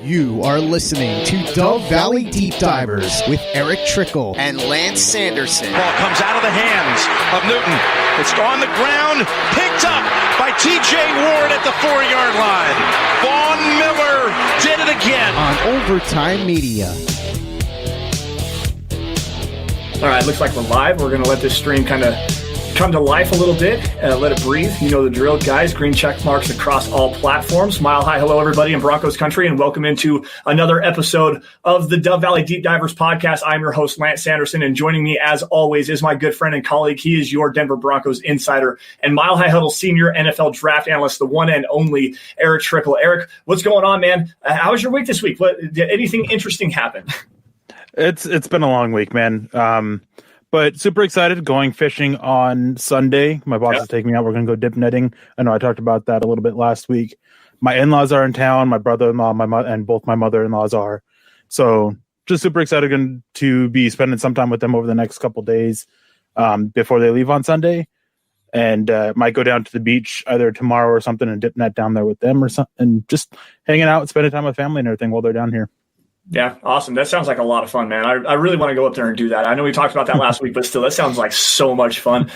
You are listening to Dove Valley Deep Divers with Erick Trickel and Lance Sanderson. Ball comes out of the hands of Newton. It's on the ground, picked up by T.J. Ward at the 4-yard line. Vaughn Miller did it again. On Overtime Media. All right, looks like we're live. We're going to let this stream kind of come to life a little bit. Let it breathe. You know the drill, guys. Green check marks across all platforms. Mile high hello, everybody in Broncos country, and welcome into another episode of the Dove Valley Deep Divers podcast. I'm your host, Lance Sanderson, and joining me, as always, is my good friend and colleague. He is your Denver Broncos insider and Mile High Huddle senior NFL draft analyst, the one and only Erick Trickel. Erick, what's going on, man? How was your week this week? Did anything interesting happen? It's been a long week, man. But super excited going fishing on Sunday. My boss is taking me out. We're going to go dip netting. I know I talked about that a little bit last week. My in-laws are in town. My brother-in-law, and both my mother-in-laws are. So just super excited to be spending some time with them over the next couple days before they leave on Sunday. And might go down to the beach either tomorrow or something and dip net down there with them or something. And just hanging out, spending time with family and everything while they're down here. Yeah, awesome. That sounds like a lot of fun, man. I really want to go up there and do that. I know we talked about that last week, but still, that sounds like so much fun.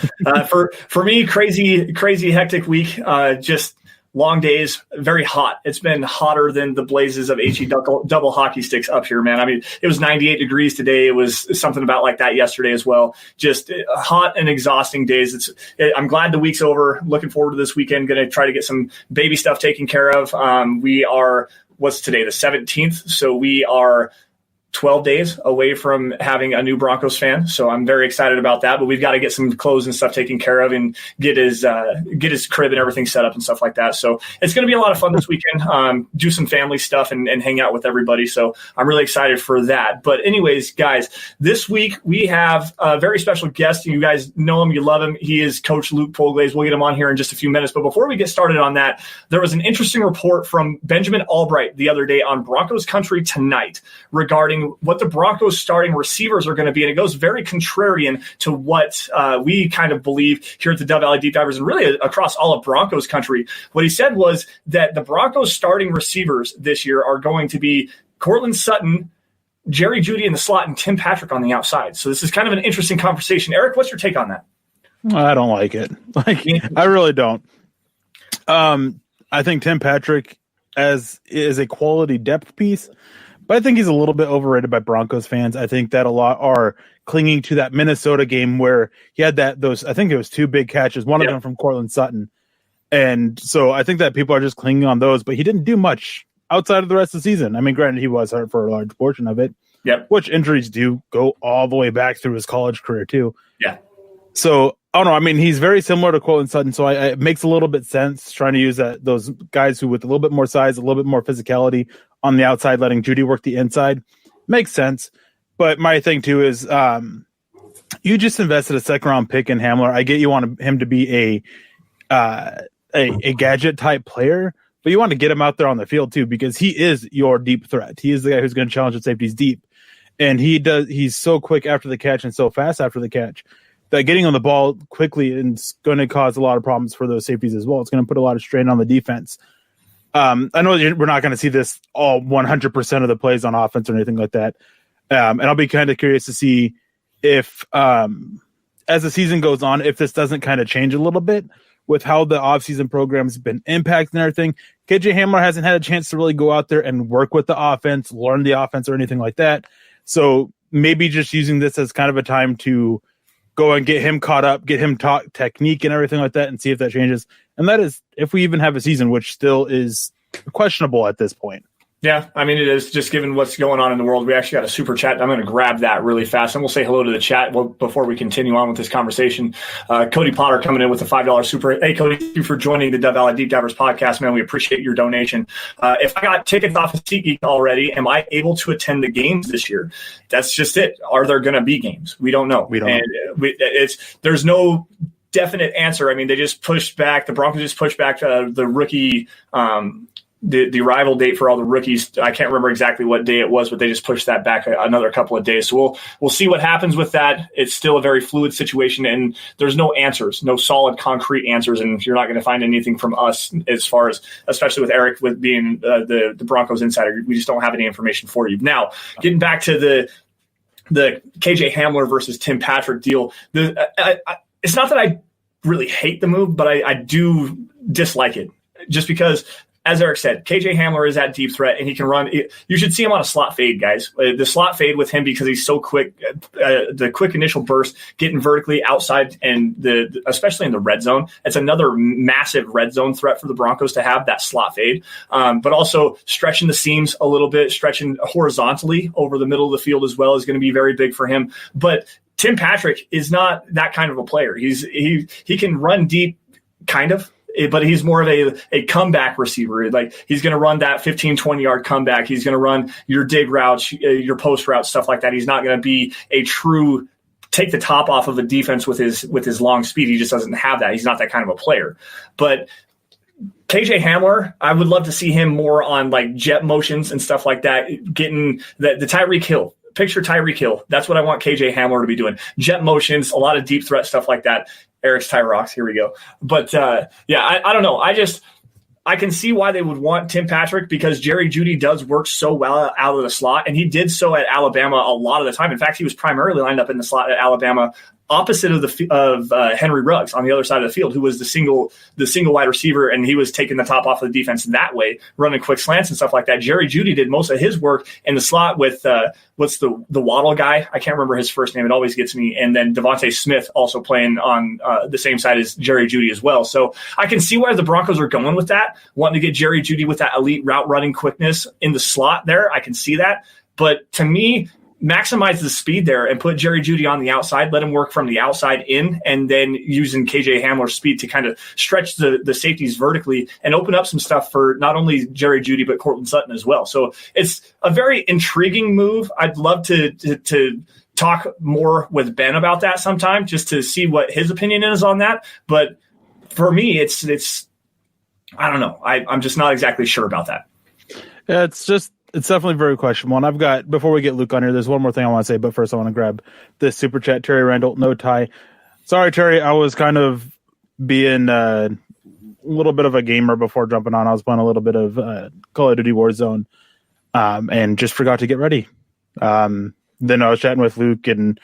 For me, crazy hectic week. Just long days, very hot. It's been hotter than the blazes of HE double hockey sticks up here, man. I mean, it was 98 degrees today. It was something about like that yesterday as well. Just hot and exhausting days. I'm glad the week's over. Looking forward to this weekend. Going to try to get some baby stuff taken care of. We are. What's today, the 17th? So we are 12 days away from having a new Broncos fan. So I'm very excited about that, but we've got to get some clothes and stuff taken care of and get his crib and everything set up and stuff like that. So it's going to be a lot of fun this weekend, do some family stuff and hang out with everybody. So I'm really excited for that. But anyways, guys, this week we have a very special guest. You guys know him, you love him. He is Coach Luc Polglaze. We'll get him on here in just a few minutes. But before we get started on that, there was an interesting report from Benjamin Albright the other day on Broncos Country Tonight regarding what the Broncos starting receivers are going to be. And it goes very contrarian to what we kind of believe here at the Dove Valley Deep Divers and really across all of Broncos country. What he said was that the Broncos starting receivers this year are going to be Courtland Sutton, Jerry Jeudy in the slot, and Tim Patrick on the outside. So this is kind of an interesting conversation. Erick, what's your take on that? I don't like it. I really don't. I think Tim Patrick is a quality depth piece, but I think he's a little bit overrated by Broncos fans. I think that a lot are clinging to that Minnesota game where he had those. I think it was 2 big catches, one of them from Courtland Sutton. And so I think that people are just clinging on those, but he didn't do much outside of the rest of the season. I mean, granted, he was hurt for a large portion of it, which injuries do go all the way back through his college career too. Yeah. So I don't know. I mean, he's very similar to Courtland Sutton, so it makes a little bit sense trying to use those guys who with a little bit more size, a little bit more physicality on the outside, letting Jeudy work the inside. Makes sense. But my thing too is you just invested a second-round pick in Hamler. I get you want him to be a gadget type player, but you want to get him out there on the field too because he is your deep threat. He is the guy who's going to challenge the safeties deep, and he's so quick after the catch and so fast after the catch that getting on the ball quickly is going to cause a lot of problems for those safeties as well. It's going to put a lot of strain on the defense. I know we're not going to see this all 100% of the plays on offense or anything like that. And I'll be kind of curious to see if, as the season goes on, if this doesn't kind of change a little bit with how the offseason program's been impacted and everything. KJ Hamler hasn't had a chance to really go out there and work with the offense, learn the offense or anything like that. So maybe just using this as kind of a time to go and get him caught up, get him taught technique and everything like that and see if that changes. And that is if we even have a season, which still is questionable at this point. Yeah, I mean, it is just given what's going on in the world. We actually got a super chat. I'm going to grab that really fast, and we'll say hello to the chat before we continue on with this conversation. Cody Potter coming in with a $5 super. Hey, Cody, thank you for joining the Dove Valley Deep Divers podcast, man. We appreciate your donation. If I got tickets off of SeatGeek already, am I able to attend the games this year? That's just it. Are there going to be games? We don't know. There's no definite answer. I mean, they just pushed back. The Broncos just pushed back the rookie the arrival date for all the rookies. I can't remember exactly what day it was, but they just pushed that back another couple of days. So we'll see what happens with that. It's still a very fluid situation, and there's no answers, no solid, concrete answers, and you're not going to find anything from us as far as, especially with Erick with being the Broncos insider. We just don't have any information for you. Now, getting back to the KJ Hamler versus Tim Patrick deal, it's not that I really hate the move, but I do dislike it, just because, as Erick said, KJ Hamler is that deep threat, and he can run. You should see him on a slot fade, guys. The slot fade with him, because he's so quick, the quick initial burst, getting vertically outside, and especially in the red zone. It's another massive red zone threat for the Broncos to have that slot fade, but also stretching the seams a little bit, stretching horizontally over the middle of the field as well is going to be very big for him. But Tim Patrick is not that kind of a player. He can run deep, kind of, but he's more of a comeback receiver. Like, he's going to run that 15, 20-yard comeback. He's going to run your dig routes, your post routes, stuff like that. He's not going to be a true take the top off of a defense with his long speed. He just doesn't have that. He's not that kind of a player. But KJ Hamler, I would love to see him more on like jet motions and stuff like that, getting the Tyreek Hill. Picture Tyreek Hill. That's what I want KJ Hamler to be doing. Jet motions, a lot of deep threat stuff like that. Erick's Tyrox, here we go. But I don't know. I can see why they would want Tim Patrick, because Jerry Jeudy does work so well out of the slot, and he did so at Alabama a lot of the time. In fact, he was primarily lined up in the slot at Alabama, opposite of Henry Ruggs on the other side of the field, who was the single wide receiver, and he was taking the top off of the defense that way, running quick slants and stuff like that. Jerry Jeudy did most of his work in the slot with what's the Waddle guy? I can't remember his first name. It always gets me. And then Devontae Smith also playing on the same side as Jerry Jeudy as well. So I can see where the Broncos are going with that, wanting to get Jerry Jeudy with that elite route running quickness in the slot there. I can see that. But to me, maximize the speed there and put Jerry Jeudy on the outside, let him work from the outside in, and then using KJ Hamler's speed to kind of stretch the safeties vertically and open up some stuff for not only Jerry Jeudy, but Courtland Sutton as well. So it's a very intriguing move. I'd love to talk more with Ben about that sometime, just to see what his opinion is on that. But for me, it's I don't know. I'm just not exactly sure about that. Yeah, it's definitely very questionable. And I've got, before we get Luke on here, there's one more thing I want to say, but first I want to grab this super chat. Terry Randall, no tie. Sorry, Terry, I was kind of being a little bit of a gamer before jumping on. I was playing a little bit of Call of Duty Warzone and just forgot to get ready. Then I was chatting with Luke and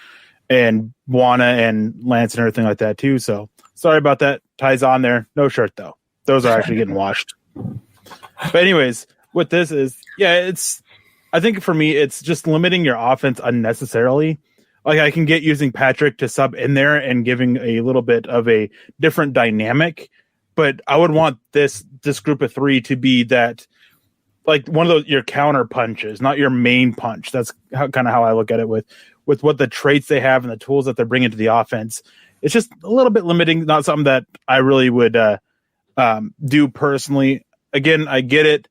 Juana and Lance and everything like that too. So sorry about that. Tie's on there. No shirt though. Those are actually getting washed. But anyways, what this is, I think for me, it's just limiting your offense unnecessarily. Like, I can get using Patrick to sub in there and giving a little bit of a different dynamic, but I would want this group of three to be that, like, one of those, your counter punches, not your main punch. That's kind of how I look at it with what the traits they have and the tools that they're bringing to the offense. It's just a little bit limiting, not something that I really would do personally. Again, I get it.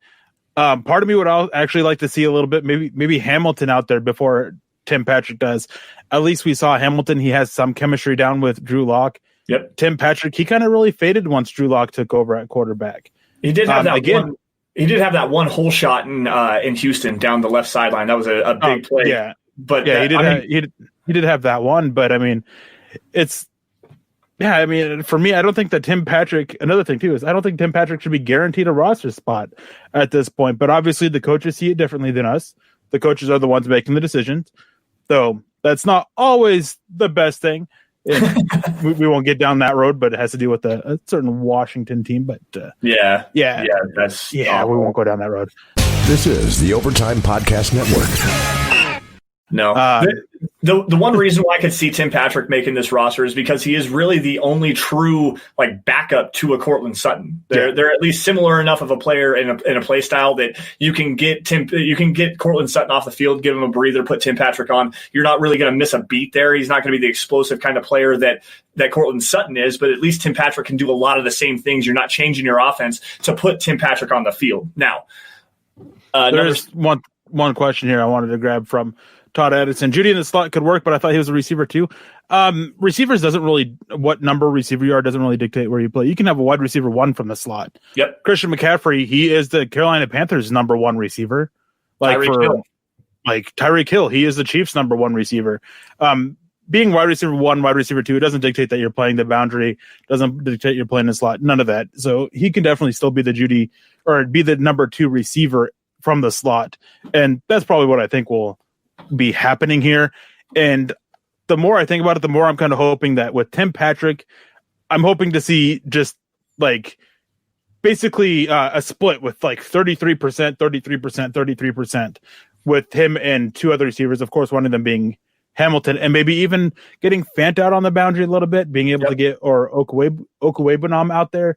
Part of me would actually like to see a little bit, maybe Hamilton out there before Tim Patrick does. At least we saw Hamilton. He has some chemistry down with Drew Lock. Yep. Tim Patrick, he kind of really faded once Drew Lock took over at quarterback. He did have He did have that one hole shot in Houston down the left sideline. That was a big play. Yeah, but yeah, he did have that one. But I mean, for me, I don't think that Tim Patrick, another thing too, is I don't think Tim Patrick should be guaranteed a roster spot at this point. But obviously the coaches see it differently than us. The coaches are the ones making the decisions. So that's not always the best thing. We won't get down that road, but it has to do with a certain Washington team. But we won't go down that road. This is the Overtime Podcast Network. No. The one reason why I could see Tim Patrick making this roster is because he is really the only true backup to a Courtland Sutton. They're at least similar enough of a player in a play style that you can get Courtland Sutton off the field, give him a breather, put Tim Patrick on. You're not really going to miss a beat there. He's not going to be the explosive kind of player that Courtland Sutton is, but at least Tim Patrick can do a lot of the same things. You're not changing your offense to put Tim Patrick on the field. Now, there's one question here I wanted to grab from Todd Anderson. Judy in the slot could work, but I thought he was a receiver too. Receivers what number receiver you are doesn't really dictate where you play. You can have a wide receiver 1 from the slot. Yep. Christian McCaffrey, he is the Carolina Panthers' number 1 receiver. Tyreek Hill, he is the Chiefs' number 1 receiver. Being wide receiver 1, wide receiver 2, it doesn't dictate that you're playing the boundary, doesn't dictate you're playing the slot, none of that. So he can definitely still be be the number 2 receiver from the slot. And that's probably what I think will be happening here. And the more I think about it, the more I'm kind of hoping that with Tim Patrick, I'm hoping to see just basically a split with 33%, 33%, 33% with him and 2 other receivers. Of course, one of them being Hamilton, and maybe even getting Fant out on the boundary a little bit, being able to get Okwuegbunam out there.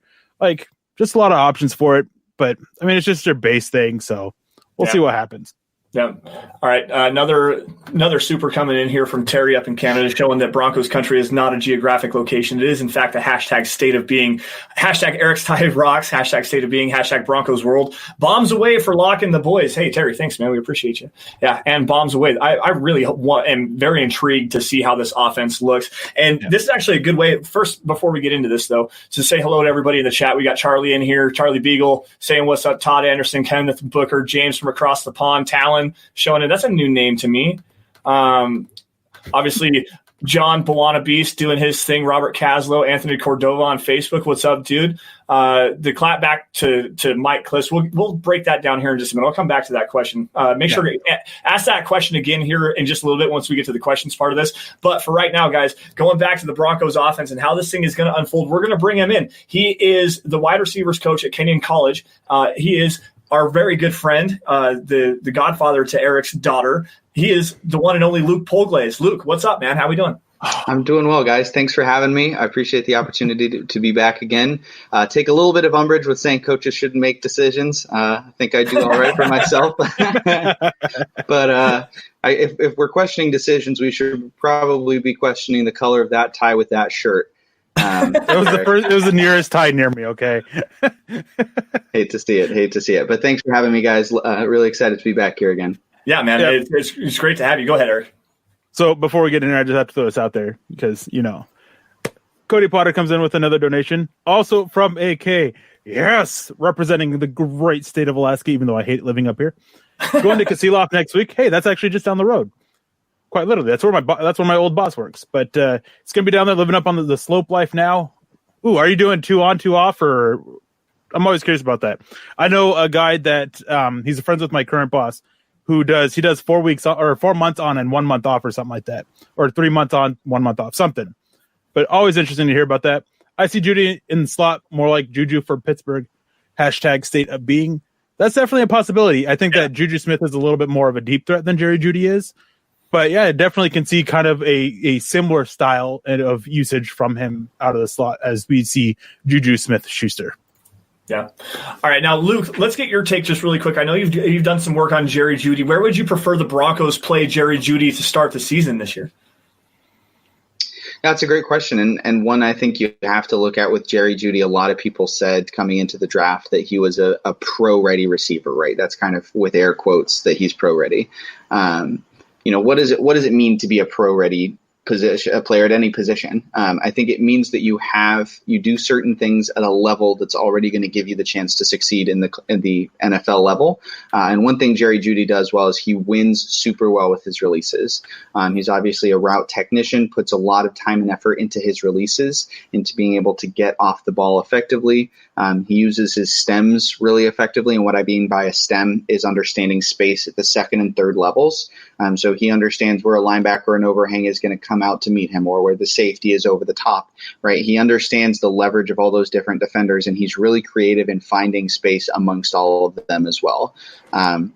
Just a lot of options for it. But I mean, it's just their base thing, so we'll see what happens. Yeah. All right. Another super coming in here from Terry up in Canada, showing that Broncos country is not a geographic location. It is, in fact, a hashtag state of being. Hashtag Erick's Tide Rocks. Hashtag state of being. Hashtag Broncos World. Bombs away for locking the boys. Hey, Terry, thanks, man. We appreciate you. Yeah, and bombs away. I really am very intrigued to see how this offense looks. And this is actually a good way, first, before we get into this, though, to say hello to everybody in the chat. We got Charlie in here, Charlie Beagle saying what's up, Todd Anderson, Kenneth Booker, James from across the pond, Talon showing it. That's a new name to me. Obviously, John Bawana Beast doing his thing. Robert Caslow, Anthony Cordova on Facebook. What's up, dude? The clap back to Mike Kliss. We'll break that down here in just a minute. I'll come back to that question. Make sure to ask that question again here in just a little bit once we get to the questions part of this. But for right now, guys, going back to the Broncos offense and how this thing is going to unfold, we're going to bring him in. He is the wide receivers coach at Kenyon College. He is our very good friend, the godfather to Erick's daughter. He is the one and only Luc Polglaze. Luke, what's up, man? How we doing? I'm doing well, guys. Thanks for having me. I appreciate the opportunity to be back again. Take a little bit of umbrage with saying coaches shouldn't make decisions. I think I do all right for myself. But if we're questioning decisions, we should probably be questioning the color of that tie with that shirt. It was the nearest tie near me. Okay. Hate to see it. But thanks for having me, guys. Really excited to be back here again. Yeah, man. Yeah. It's great to have you. Go ahead, Erick. So before we get in here, I just have to throw this out there because, Cody Potter comes in with another donation, also from AK. Yes, representing the great state of Alaska, even though I hate living up here. Going to Kasilof next week. Hey, that's actually just down the road. Quite literally, that's where my old boss works. But it's gonna be down there, living up on the slope life now. Ooh, are you doing 2 on, 2 off, or? I'm always curious about that. I know a guy that he's friends with my current boss, who does 4 weeks or 4 months on and 1 month off, or something like that, or 3 months on, 1 month off, something. But always interesting to hear about that. I see Judy in the slot, more like Juju for Pittsburgh. Hashtag state of being. That's definitely a possibility. I think that Juju Smith is a little bit more of a deep threat than Jerry Jeudy is. But yeah, I definitely can see kind of a similar style of usage from him out of the slot as we see Juju Smith-Schuster. Yeah. All right. Now, Luke, let's get your take just really quick. I know you've done some work on Jerry Jeudy. Where would you prefer the Broncos play Jerry Jeudy to start the season this year? That's a great question, and one I think you have to look at with Jerry Jeudy. A lot of people said coming into the draft that he was a pro-ready receiver, right? That's kind of with air quotes that he's pro-ready. What does it mean to be a pro-ready position, a player at any position? I think it means that you do certain things at a level that's already going to give you the chance to succeed in the NFL level. And one thing Jerry Jeudy does well is he wins super well with his releases. He's obviously a route technician, puts a lot of time and effort into his releases, into being able to get off the ball effectively. He uses his stems really effectively. And what I mean by a stem is understanding space at the second and third levels. So he understands where a linebacker or an overhang is going to come out to meet him, or where the safety is over the top, right? He understands the leverage of all those different defenders, and he's really creative in finding space amongst all of them as well.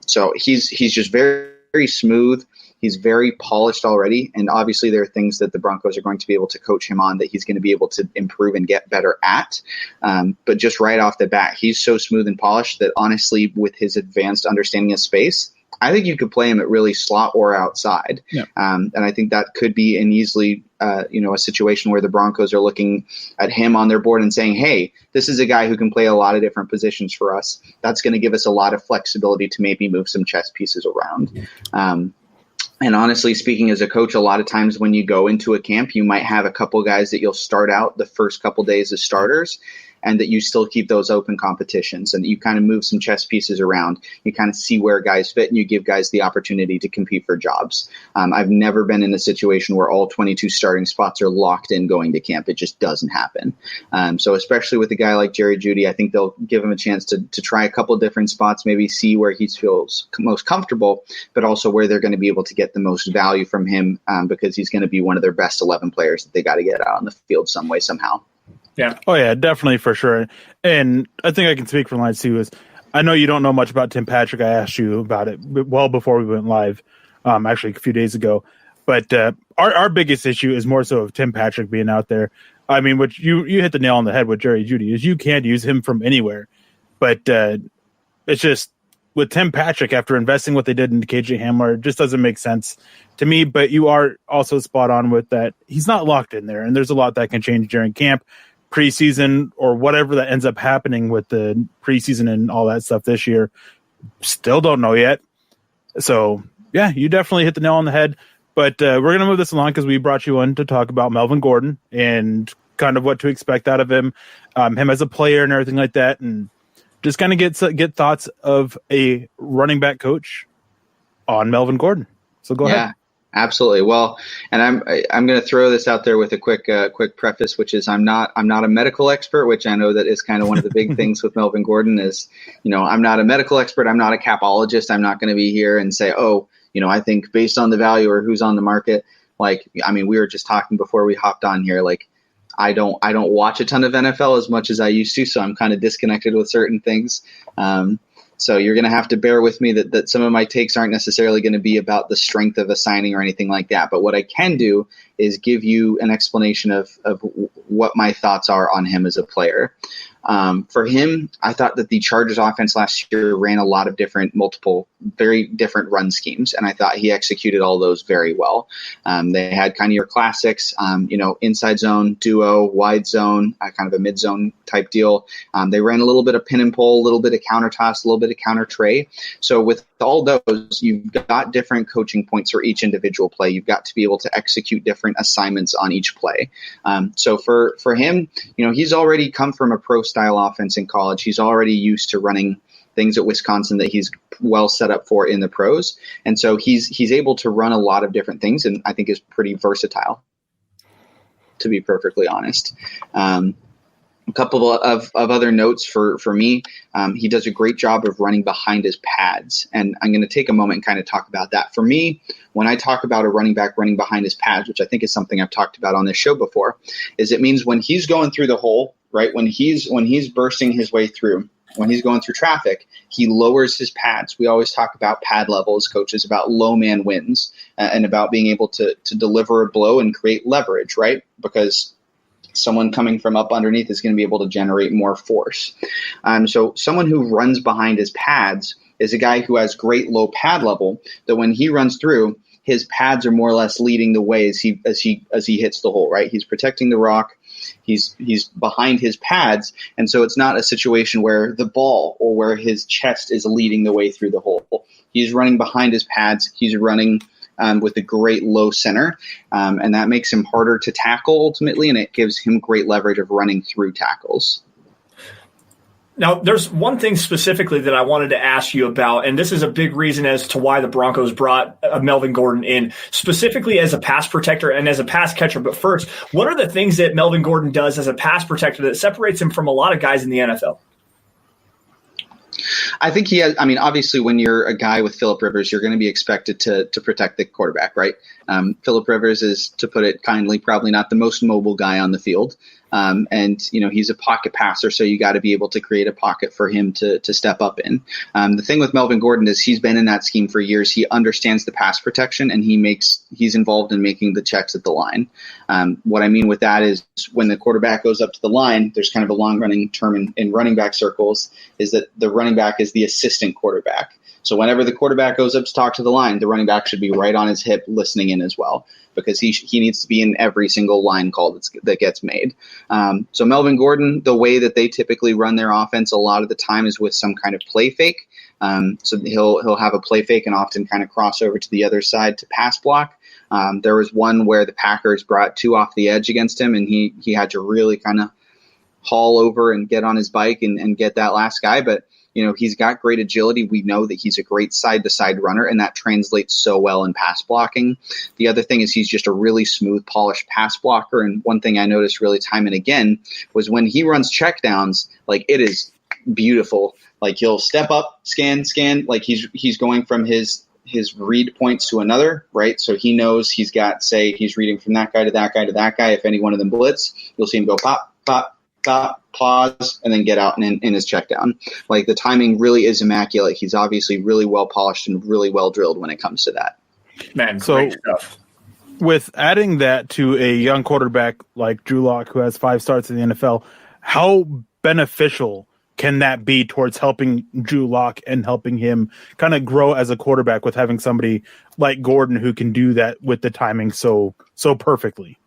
So he's just very, very smooth. He's very polished already, and obviously there are things that the Broncos are going to be able to coach him on that he's going to be able to improve and get better at. But just right off the bat, he's so smooth and polished that honestly, with his advanced understanding of space, I think you could play him at really slot or outside. Yeah. And I think that could be an easily, a situation where the Broncos are looking at him on their board and saying, hey, this is a guy who can play a lot of different positions for us. That's going to give us a lot of flexibility to maybe move some chess pieces around. And honestly speaking, as a coach, a lot of times when you go into a camp, you might have a couple guys that you'll start out the first couple days as starters, and that you still keep those open competitions, and you kind of move some chess pieces around. You kind of see where guys fit, and you give guys the opportunity to compete for jobs. I've never been in a situation where all 22 starting spots are locked in going to camp. It just doesn't happen. So especially with a guy like Jerry Jeudy, I think they'll give him a chance to try a couple different spots, maybe see where he feels most comfortable, but also where they're going to be able to get the most value from him, because he's going to be one of their best 11 players that they got to get out on the field some way, somehow. Yeah. Oh, yeah, definitely, for sure. And I think I can speak for Lines, too. I know you don't know much about Tim Patrick. I asked you about it well before we went live, actually a few days ago. But our biggest issue is more so of Tim Patrick being out there. I mean, what you hit the nail on the head with Jerry Jeudy is you can't use him from anywhere. But it's just with Tim Patrick, after investing what they did into KJ Hamler, it just doesn't make sense to me. But you are also spot on with that. He's not locked in there, and there's a lot that can change during camp, preseason, or whatever that ends up happening with the preseason and all that stuff this year. Still don't know yet. So, yeah, you definitely hit the nail on the head. But we're going to move this along because we brought you in to talk about Melvin Gordon and kind of what to expect out of him as a player and everything like that, and just kind of get thoughts of a running back coach on Melvin Gordon. So go ahead. Absolutely. Well, and I'm going to throw this out there with a quick preface, which is I'm not a medical expert, which I know that is kind of one of the big things with Melvin Gordon is, I'm not a medical expert. I'm not a capologist. I'm not going to be here and say, I think based on the value or who's on the market. We were just talking before we hopped on here. I don't watch a ton of NFL as much as I used to, so I'm kind of disconnected with certain things. So you're going to have to bear with me that some of my takes aren't necessarily going to be about the strength of a signing or anything like that. But what I can do is give you an explanation of what my thoughts are on him as a player. For him, I thought that the Chargers offense last year ran a lot of multiple, very different run schemes, and I thought he executed all those very well. They had kind of your classics, inside zone, duo, wide zone, kind of a mid zone type deal. They ran a little bit of pin and pull, a little bit of counter toss, a little bit of counter tray. So with all those, you've got different coaching points for each individual play. You've got to be able to execute different assignments on each play. So for him, he's already come from a pro style offense in college. He's already used to running things at Wisconsin that he's well set up for in the pros. And so he's able to run a lot of different things, and I think is pretty versatile, to be perfectly honest. A couple of other notes for me. He does a great job of running behind his pads. And I'm going to take a moment and kind of talk about that. For me, when I talk about a running back running behind his pads, which I think is something I've talked about on this show before, is it means when he's going through the hole, right? When he's bursting his way through, when he's going through traffic, he lowers his pads. We always talk about pad levels, coaches, about low man wins, and about being able to deliver a blow and create leverage, right? Because someone coming from up underneath is going to be able to generate more force. So someone who runs behind his pads is a guy who has great low pad level, that when he runs through, his pads are more or less leading the way as he hits the hole, right? He's protecting the rock. He's behind his pads, and so it's not a situation where the ball or where his chest is leading the way through the hole. He's running behind his pads. He's running with a great low center, and that makes him harder to tackle ultimately, and it gives him great leverage of running through tackles. Now, there's one thing specifically that I wanted to ask you about, and this is a big reason as to why the Broncos brought Melvin Gordon in, specifically as a pass protector and as a pass catcher. But first, what are the things that Melvin Gordon does as a pass protector that separates him from a lot of guys in the NFL? I think he has, obviously when you're a guy with Phillip Rivers, you're going to be expected to protect the quarterback, right? Phillip Rivers is, to put it kindly, probably not the most mobile guy on the field. And he's a pocket passer, so you got to be able to create a pocket for him to step up in. The thing with Melvin Gordon is he's been in that scheme for years. He understands the pass protection, and he's involved in making the checks at the line. What I mean with that is when the quarterback goes up to the line, there's kind of a long running term in running back circles, is that the running back is the assistant quarterback. So whenever the quarterback goes up to talk to the line, the running back should be right on his hip listening in as well, because he needs to be in every single line call that gets made. So Melvin Gordon, the way that they typically run their offense a lot of the time is with some kind of play fake. So he'll have a play fake and often kind of cross over to the other side to pass block. There was one where the Packers brought 2 off the edge against him, and he had to really kind of haul over and get on his bike and get that last guy. But he's got great agility. We know that he's a great side-to-side runner, and that translates so well in pass blocking. The other thing is he's just a really smooth, polished pass blocker. And one thing I noticed really time and again was when he runs checkdowns, like, it is beautiful. Like, he'll step up, scan, like he's going from his read points to another, right? So he knows he's got, say, he's reading from that guy to that guy to that guy. If any one of them blitz, you'll see him go pop, pop, stop, pause, and then get out in his check down. Like, the timing really is immaculate. He's obviously really well polished and really well drilled when it comes to that. Man, so great stuff. With adding that to a young quarterback like Drew Lock, who has 5 starts in the NFL, how beneficial can that be towards helping Drew Lock and helping him kind of grow as a quarterback with having somebody like Gordon who can do that with the timing so perfectly?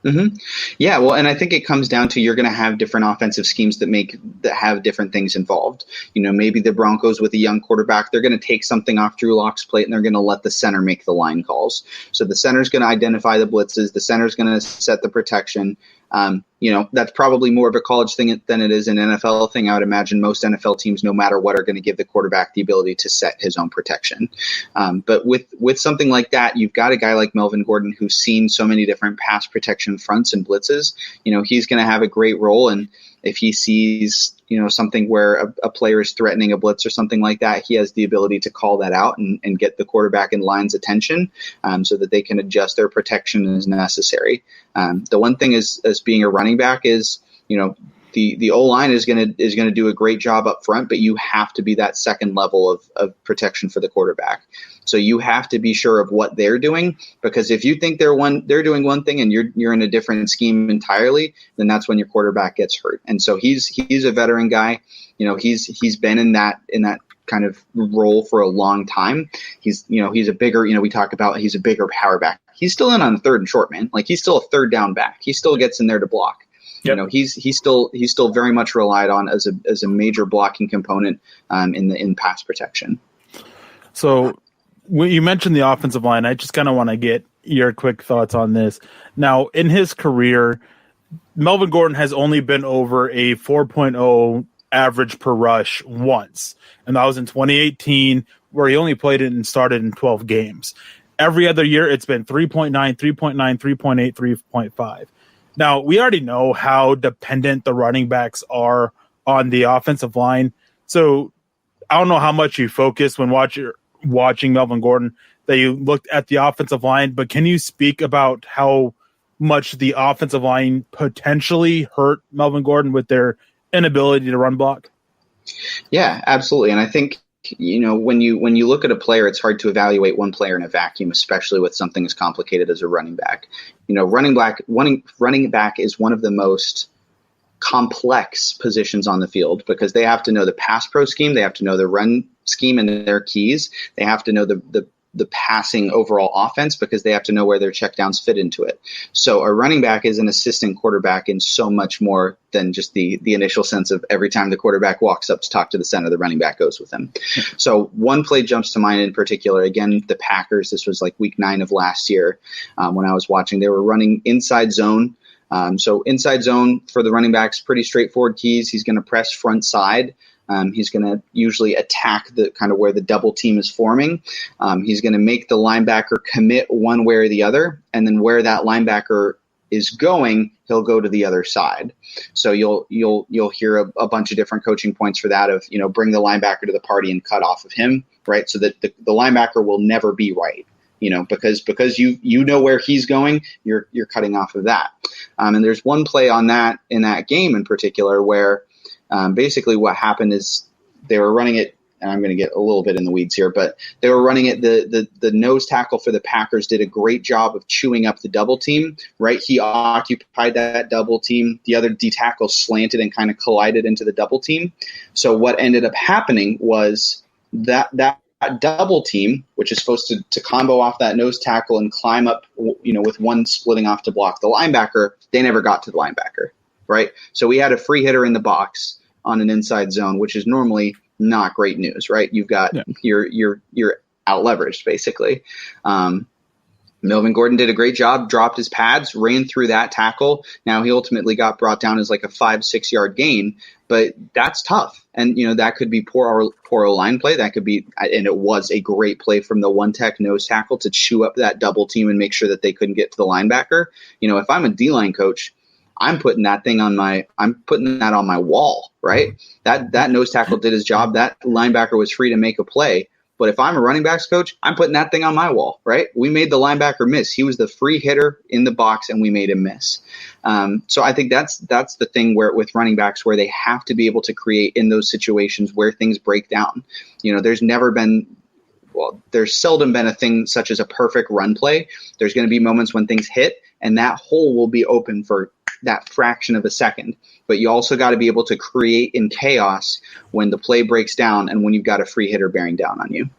Mm-hmm. Yeah, well, and I think it comes down to you're going to have different offensive schemes that have different things involved. Maybe the Broncos with a young quarterback, they're going to take something off Drew Lock's plate and they're going to let the center make the line calls. So the center's going to identify the blitzes. The center's going to set the protection. That's probably more of a college thing than it is an NFL thing. I would imagine most NFL teams, no matter what, are going to give the quarterback the ability to set his own protection. But with something like that, you've got a guy like Melvin Gordon who's seen so many different pass protection fronts and blitzes. He's going to have a great role. And if he sees, something where a player is threatening a blitz or something like that, he has the ability to call that out and get the quarterback in line's attention so that they can adjust their protection as necessary. The one thing as being a running back is, the O-line is going to do a great job up front, but you have to be that second level of protection for the quarterback. So you have to be sure of what they're doing, because if you think they're doing one thing and you're in a different scheme entirely, then that's when your quarterback gets hurt. And so he's a veteran guy. He's been in that kind of role for a long time. He's a bigger, we talk about he's a bigger power back. He's still in on the third and short, man. Like, he's still a third down back. He still gets in there to block. Yep. He's still very much relied on as a major blocking component in pass protection. So when you mentioned the offensive line, I just kind of want to get your quick thoughts on this. Now, in his career, Melvin Gordon has only been over a 4.0 average per rush once, and that was in 2018, where he only played it and started in 12 games. Every other year, it's been 3.9, 3.9, 3.8, 3.5. Now, we already know how dependent the running backs are on the offensive line. So I don't know how much you focus when watching Melvin Gordon, that you looked at the offensive line, but can you speak about how much the offensive line potentially hurt Melvin Gordon with their inability to run block? Yeah, absolutely. And I think, when you look at a player, it's hard to evaluate one player in a vacuum, especially with something as complicated as a running back. Running back is one of the most complex positions on the field, because they have to know the pass pro scheme, they have to know the run scheme and their keys, they have to know the passing overall offense, because they have to know where their checkdowns fit into it. So a running back is an assistant quarterback in so much more than just the initial sense of every time the quarterback walks up to talk to the center, the running back goes with him. So one play jumps to mind in particular. Again, the Packers, this was like week 9 of last year when I was watching. They were running inside zone. So inside zone for the running backs, pretty straightforward keys. He's going to press front side. He's going to usually attack the kind of where the double team is forming. He's going to make the linebacker commit one way or the other, and then where that linebacker is going, he'll go to the other side. So you'll hear a bunch of different coaching points for that of, bring the linebacker to the party and cut off of him, right? So that the linebacker will never be right. Because you know where he's going, you're cutting off of that. And there's one play on that in that game in particular where basically what happened is they were running it, and I'm going to get a little bit in the weeds here, but they were running it. The nose tackle for the Packers did a great job of chewing up the double team, right? He occupied that double team. The other D tackle slanted and kind of collided into the double team. So what ended up happening was that double team, which is supposed to combo off that nose tackle and climb up, with one splitting off to block the linebacker, they never got to the linebacker, right? So we had a free hitter in the box on an inside zone, which is normally not great news, right? You've got you're out leveraged basically. Melvin Gordon did a great job, dropped his pads, ran through that tackle. Now he ultimately got brought down as like a 5-6 yard gain, but that's tough. And, that could be poor O-line play. That could be, and it was a great play from the one tech nose tackle to chew up that double team and make sure that they couldn't get to the linebacker. If I'm a D-line coach, I'm putting that on my wall, right? That nose tackle did his job. That linebacker was free to make a play. But if I'm a running backs coach, I'm putting that thing on my wall, right? We made the linebacker miss. He was the free hitter in the box, and we made him miss. So I think that's the thing where with running backs where they have to be able to create in those situations where things break down. There's seldom been a thing such as a perfect run play. There's going to be moments when things hit, and that hole will be open for that fraction of a second. But you also got to be able to create in chaos when the play breaks down and when you've got a free hitter bearing down on you.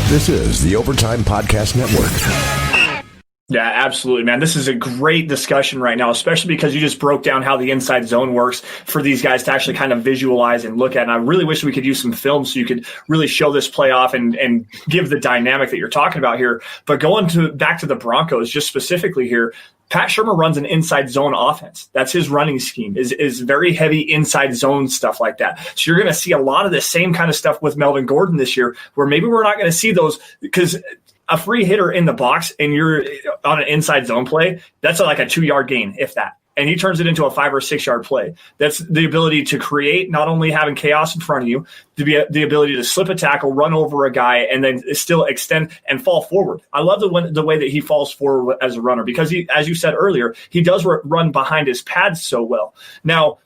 This is the Overtime Podcast Network. Yeah, absolutely, man. This is a great discussion right now, especially because you just broke down how the inside zone works for these guys to actually kind of visualize and look at. And I really wish we could use some film so you could really show this play off and give the dynamic that you're talking about here. But going back to the Broncos, just specifically here, Pat Shurmur runs an inside zone offense. That's his running scheme, is very heavy inside zone stuff like that. So you're going to see a lot of the same kind of stuff with Melvin Gordon this year, where maybe we're not going to see those because a free hitter in the box and you're on an inside zone play, that's like a 2 yard gain, if that. And he turns it into a 5 or 6 yard play. That's the ability to create, not only having chaos in front of you, to be the ability to slip a tackle, run over a guy, and then still extend and fall forward. I love the way that he falls forward as a runner because he, as you said earlier, he does run behind his pads so well. Now,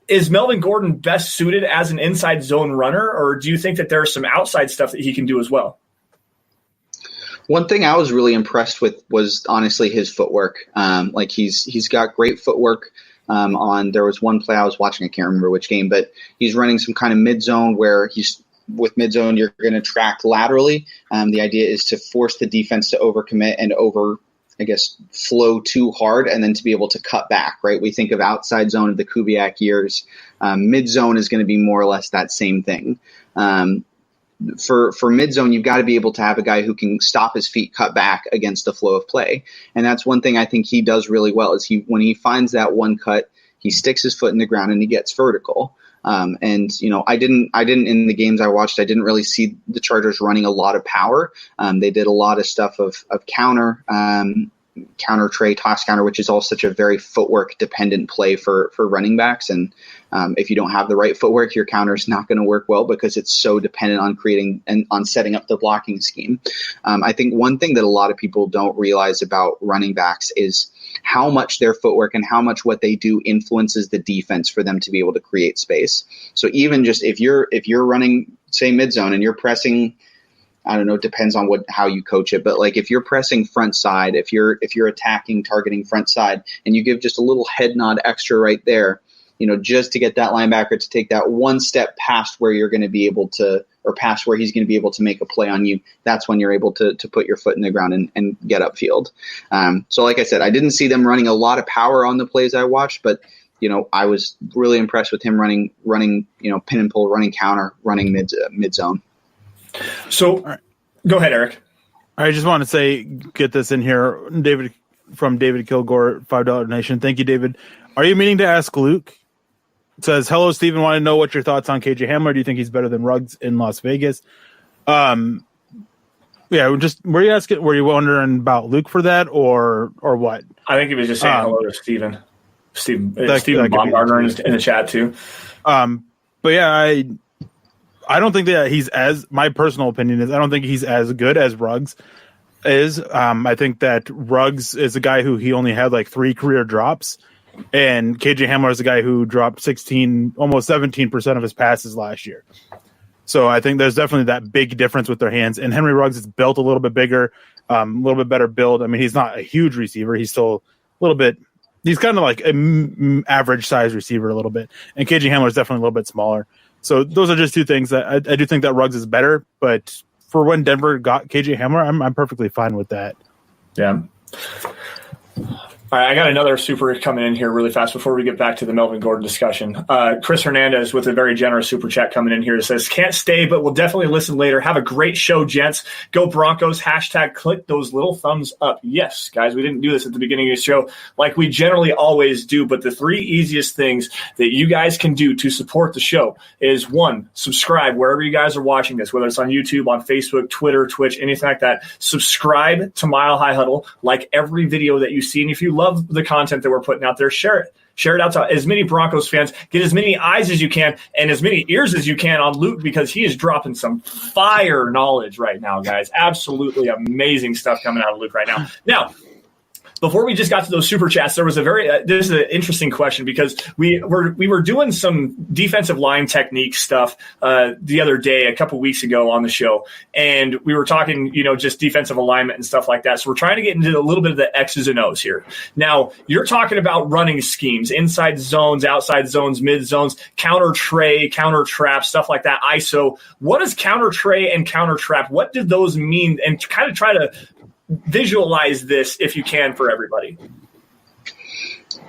is Melvin Gordon best suited as an inside zone runner, or do you think that there's some outside stuff that he can do as well? One thing I was really impressed with was honestly his footwork. He's got great footwork. There was one play I was watching, I can't remember which game, but he's running some kind of mid zone where with mid zone you're going to track laterally. The idea is to force the defense to overcommit and flow too hard, and then to be able to cut back. Right? We think of outside zone of the Kubiak years. Mid zone is going to be more or less that same thing. For mid zone, you've got to be able to have a guy who can stop his feet, cut back against the flow of play. And that's one thing I think he does really well is when he finds that one cut, he sticks his foot in the ground and he gets vertical. I didn't in the games I watched, I didn't really see the Chargers running a lot of power. They did a lot of stuff of counter tray, toss counter, which is all such a very footwork dependent play for running backs. And if you don't have the right footwork, your counter is not going to work well because it's so dependent on creating and on setting up the blocking scheme. I think one thing that a lot of people don't realize about running backs is how much their footwork and how much what they do influences the defense for them to be able to create space. So even just if you're running, say, mid zone and you're pressing, I don't know, it depends on how you coach it. But like if you're pressing front side, if you're attacking, targeting front side, and you give just a little head nod extra right there, just to get that linebacker to take that one step past where you're going to be able to, or past where he's going to be able to make a play on you, that's when you're able to put your foot in the ground and get upfield. So like I said, I didn't see them running a lot of power on the plays I watched, but I was really impressed with him running, pin and pull, running counter, running mid zone. So go ahead, Eric. I just want to say, get this in here. David Kilgore, $5 donation. Thank you, David. Are you meaning to ask Luke? It says, hello, Steven. Want to know what your thoughts on KJ Hamler. Do you think he's better than Ruggs in Las Vegas? Were you wondering about Luke for that or what? I think he was just saying hello to Steven. Steven Baumgartner in the chat too. But yeah, I don't think that he's my personal opinion is I don't think he's as good as Ruggs is. I think that Ruggs is a guy who he only had like 3 career drops, and KJ Hamler is a guy who dropped 16, almost 17% of his passes last year. So I think there's definitely that big difference with their hands. And Henry Ruggs is built a little bit bigger, a little bit better build. I mean, he's not a huge receiver. He's still a little bit. He's kind of like an average size receiver a little bit. And KJ Hamler is definitely a little bit smaller. So those are just two things that I do think that Ruggs is better. But for when Denver got KJ Hamler, I'm perfectly fine with that. Yeah. All right, I got another super coming in here really fast before we get back to the Melvin Gordon discussion. Chris Hernandez with a very generous super chat coming in here. It says, can't stay, but we'll definitely listen later. Have a great show, gents. Go Broncos. # click those little thumbs up. Yes, guys, we didn't do this at the beginning of the show like we generally always do, but the 3 easiest things that you guys can do to support the show is, 1, subscribe wherever you guys are watching this, whether it's on YouTube, on Facebook, Twitter, Twitch, anything like that. Subscribe to Mile High Huddle, like every video that you see. And if you love the content that we're putting out there, share it. Share it out to as many Broncos fans. Get as many eyes as you can and as many ears as you can on Luke, because he is dropping some fire knowledge right now, guys. Absolutely amazing stuff coming out of Luke right now. Now, before we just got to those super chats, there was a this is an interesting question, because we were doing some defensive line technique stuff the other day, a couple weeks ago on the show, and we were talking, just defensive alignment and stuff like that. So we're trying to get into a little bit of the X's and O's here. Now, you're talking about running schemes, inside zones, outside zones, mid zones, counter tray, counter trap, stuff like that. ISO. What is counter tray and counter trap? What did those mean? And kind of try to visualize this if you can for everybody.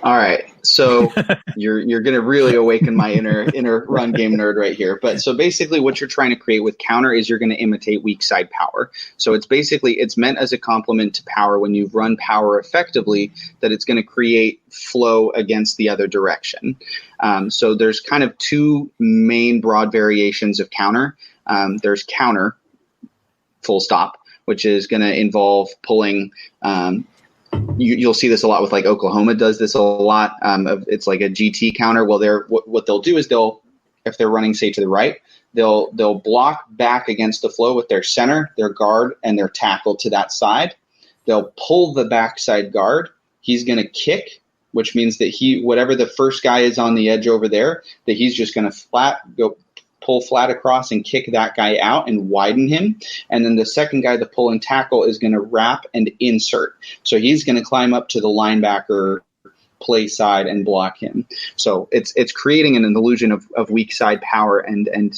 All right, so you're going to really awaken my inner run game nerd right here. But so basically, what you're trying to create with counter is you're going to imitate weak side power. So it's meant as a complement to power. When you run power effectively, that it's going to create flow against the other direction. So there's kind of 2 main broad variations of counter. There's counter, full stop, which is going to involve pulling. You'll see this a lot with, like, Oklahoma does this a lot. It's like a GT counter. Well, what they'll do is if they're running, say, to the right, they'll block back against the flow with their center, their guard, and their tackle to that side. They'll pull the backside guard. He's going to kick, which means that whatever the first guy is on the edge over there, that he's just going to pull flat across and kick that guy out and widen him. And then the second guy, the pulling tackle, is going to wrap and insert. So he's going to climb up to the linebacker play side and block him. So it's creating an illusion of weak side power and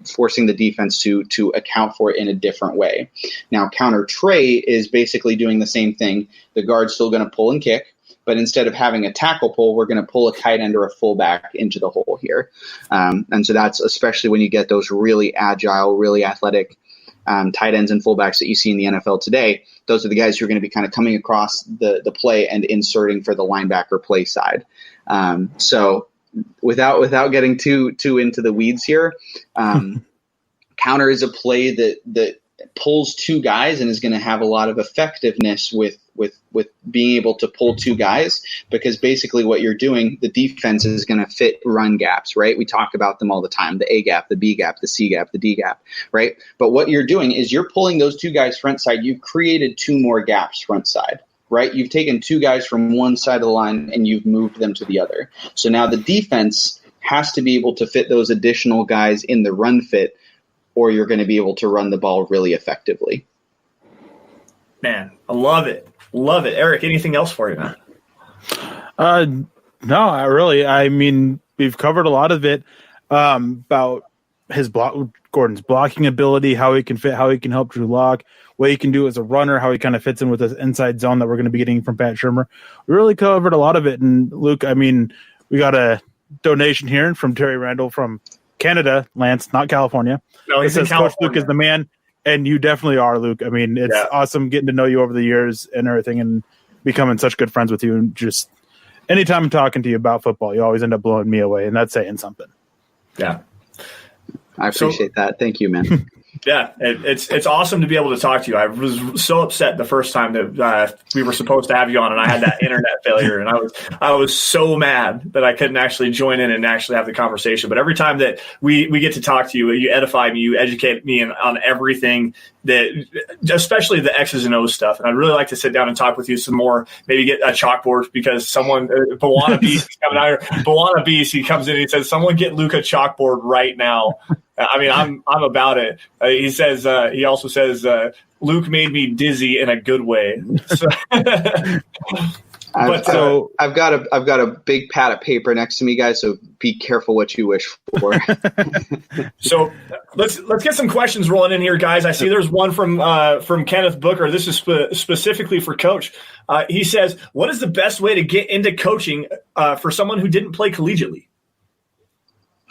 forcing the defense to account for it in a different way. Now, counter tray is basically doing the same thing. The guard's still going to pull and kick, but instead of having a tackle pull, we're going to pull a tight end or a fullback into the hole here. And so that's especially when you get those really agile, really athletic tight ends and fullbacks that you see in the NFL today. Those are the guys who are going to be kind of coming across the play and inserting for the linebacker play side. So without getting too into the weeds here, counter is a play that pulls 2 guys and is going to have a lot of effectiveness with being able to pull 2 guys, because basically what you're doing, the defense is going to fit run gaps, right? We talk about them all the time, the A gap, the B gap, the C gap, the D gap, right? But what you're doing is you're pulling those 2 guys front side. You've created 2 more gaps front side, right? You've taken 2 guys from one side of the line and you've moved them to the other. So now the defense has to be able to fit those additional guys in the run fit, or you're going to be able to run the ball really effectively. Man, I love it. Love it. Eric, anything else for you, man? No, I mean, we've covered a lot of it about Gordon's blocking ability, how he can fit, how he can help Drew Lock, what he can do as a runner, how he kind of fits in with this inside zone that we're going to be getting from Pat Shurmur. We really covered a lot of it. And Luke, I mean, we got a donation here from Terry Randall from Canada, Lance, not California. No, it says Coach Luc is the man, and you definitely are, Luke. I mean, it's awesome getting to know you over the years and everything, and becoming such good friends with you. And just anytime I'm talking to you about football, you always end up blowing me away, and that's saying something. Yeah, I appreciate that. Thank you, man. Yeah, it's awesome to be able to talk to you. I was so upset the first time that we were supposed to have you on, and I had that internet failure, and I was so mad that I couldn't actually join in and actually have the conversation. But every time that we get to talk to you, you edify me, you educate me on everything, that especially the X's and O's stuff. And I'd really like to sit down and talk with you some more, maybe get a chalkboard, because someone, Bawana Beast, Bawana Beast, he comes in and he says, someone get Luke a chalkboard right now. I mean, I'm about it. He says, he also says, Luke made me dizzy in a good way. So, I've got a big pad of paper next to me, guys. So be careful what you wish for. So let's get some questions rolling in here, guys. I see there's one from Kenneth Booker. This is specifically for Coach. He says, "What is the best way to get into coaching for someone who didn't play collegiately?"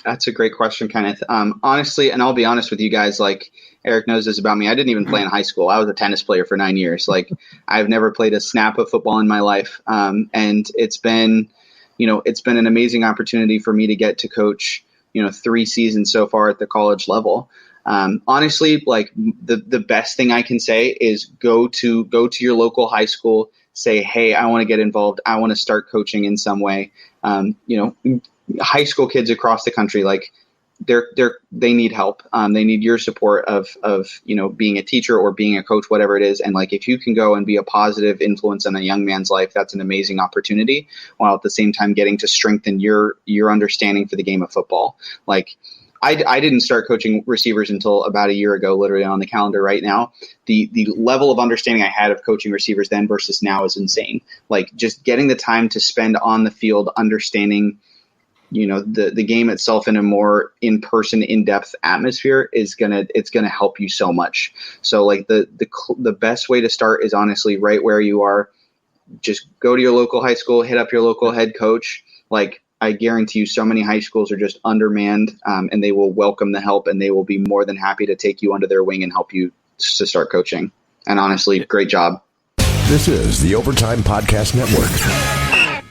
That's a great question, Kenneth. Honestly, and I'll be honest with you guys, like Eric knows this about me. I didn't even play in high school. I was a tennis player for 9 years. Like I've never played a snap of football in my life. And it's been an amazing opportunity for me to get to coach, 3 seasons so far at the college level. Honestly, like the best thing I can say is go to your local high school, say, hey, I want to get involved. I want to start coaching in some way. High school kids across the country, like they need help. They need your support of being a teacher or being a coach, whatever it is. And like, if you can go and be a positive influence in a young man's life, that's an amazing opportunity, while at the same time getting to strengthen your understanding for the game of football. Like I didn't start coaching receivers until about a year ago, literally on the calendar right now. The level of understanding I had of coaching receivers then versus now is insane. Like just getting the time to spend on the field, understanding the game itself in a more in-person, in-depth atmosphere it's gonna help you so much. So like the best way to start is honestly right where you are. Just go to your local high school, hit up your local head coach. Like I guarantee you, so many high schools are just undermanned, and they will welcome the help, and they will be more than happy to take you under their wing and help you to start coaching. And honestly, great job. This is the Overtime Podcast Network.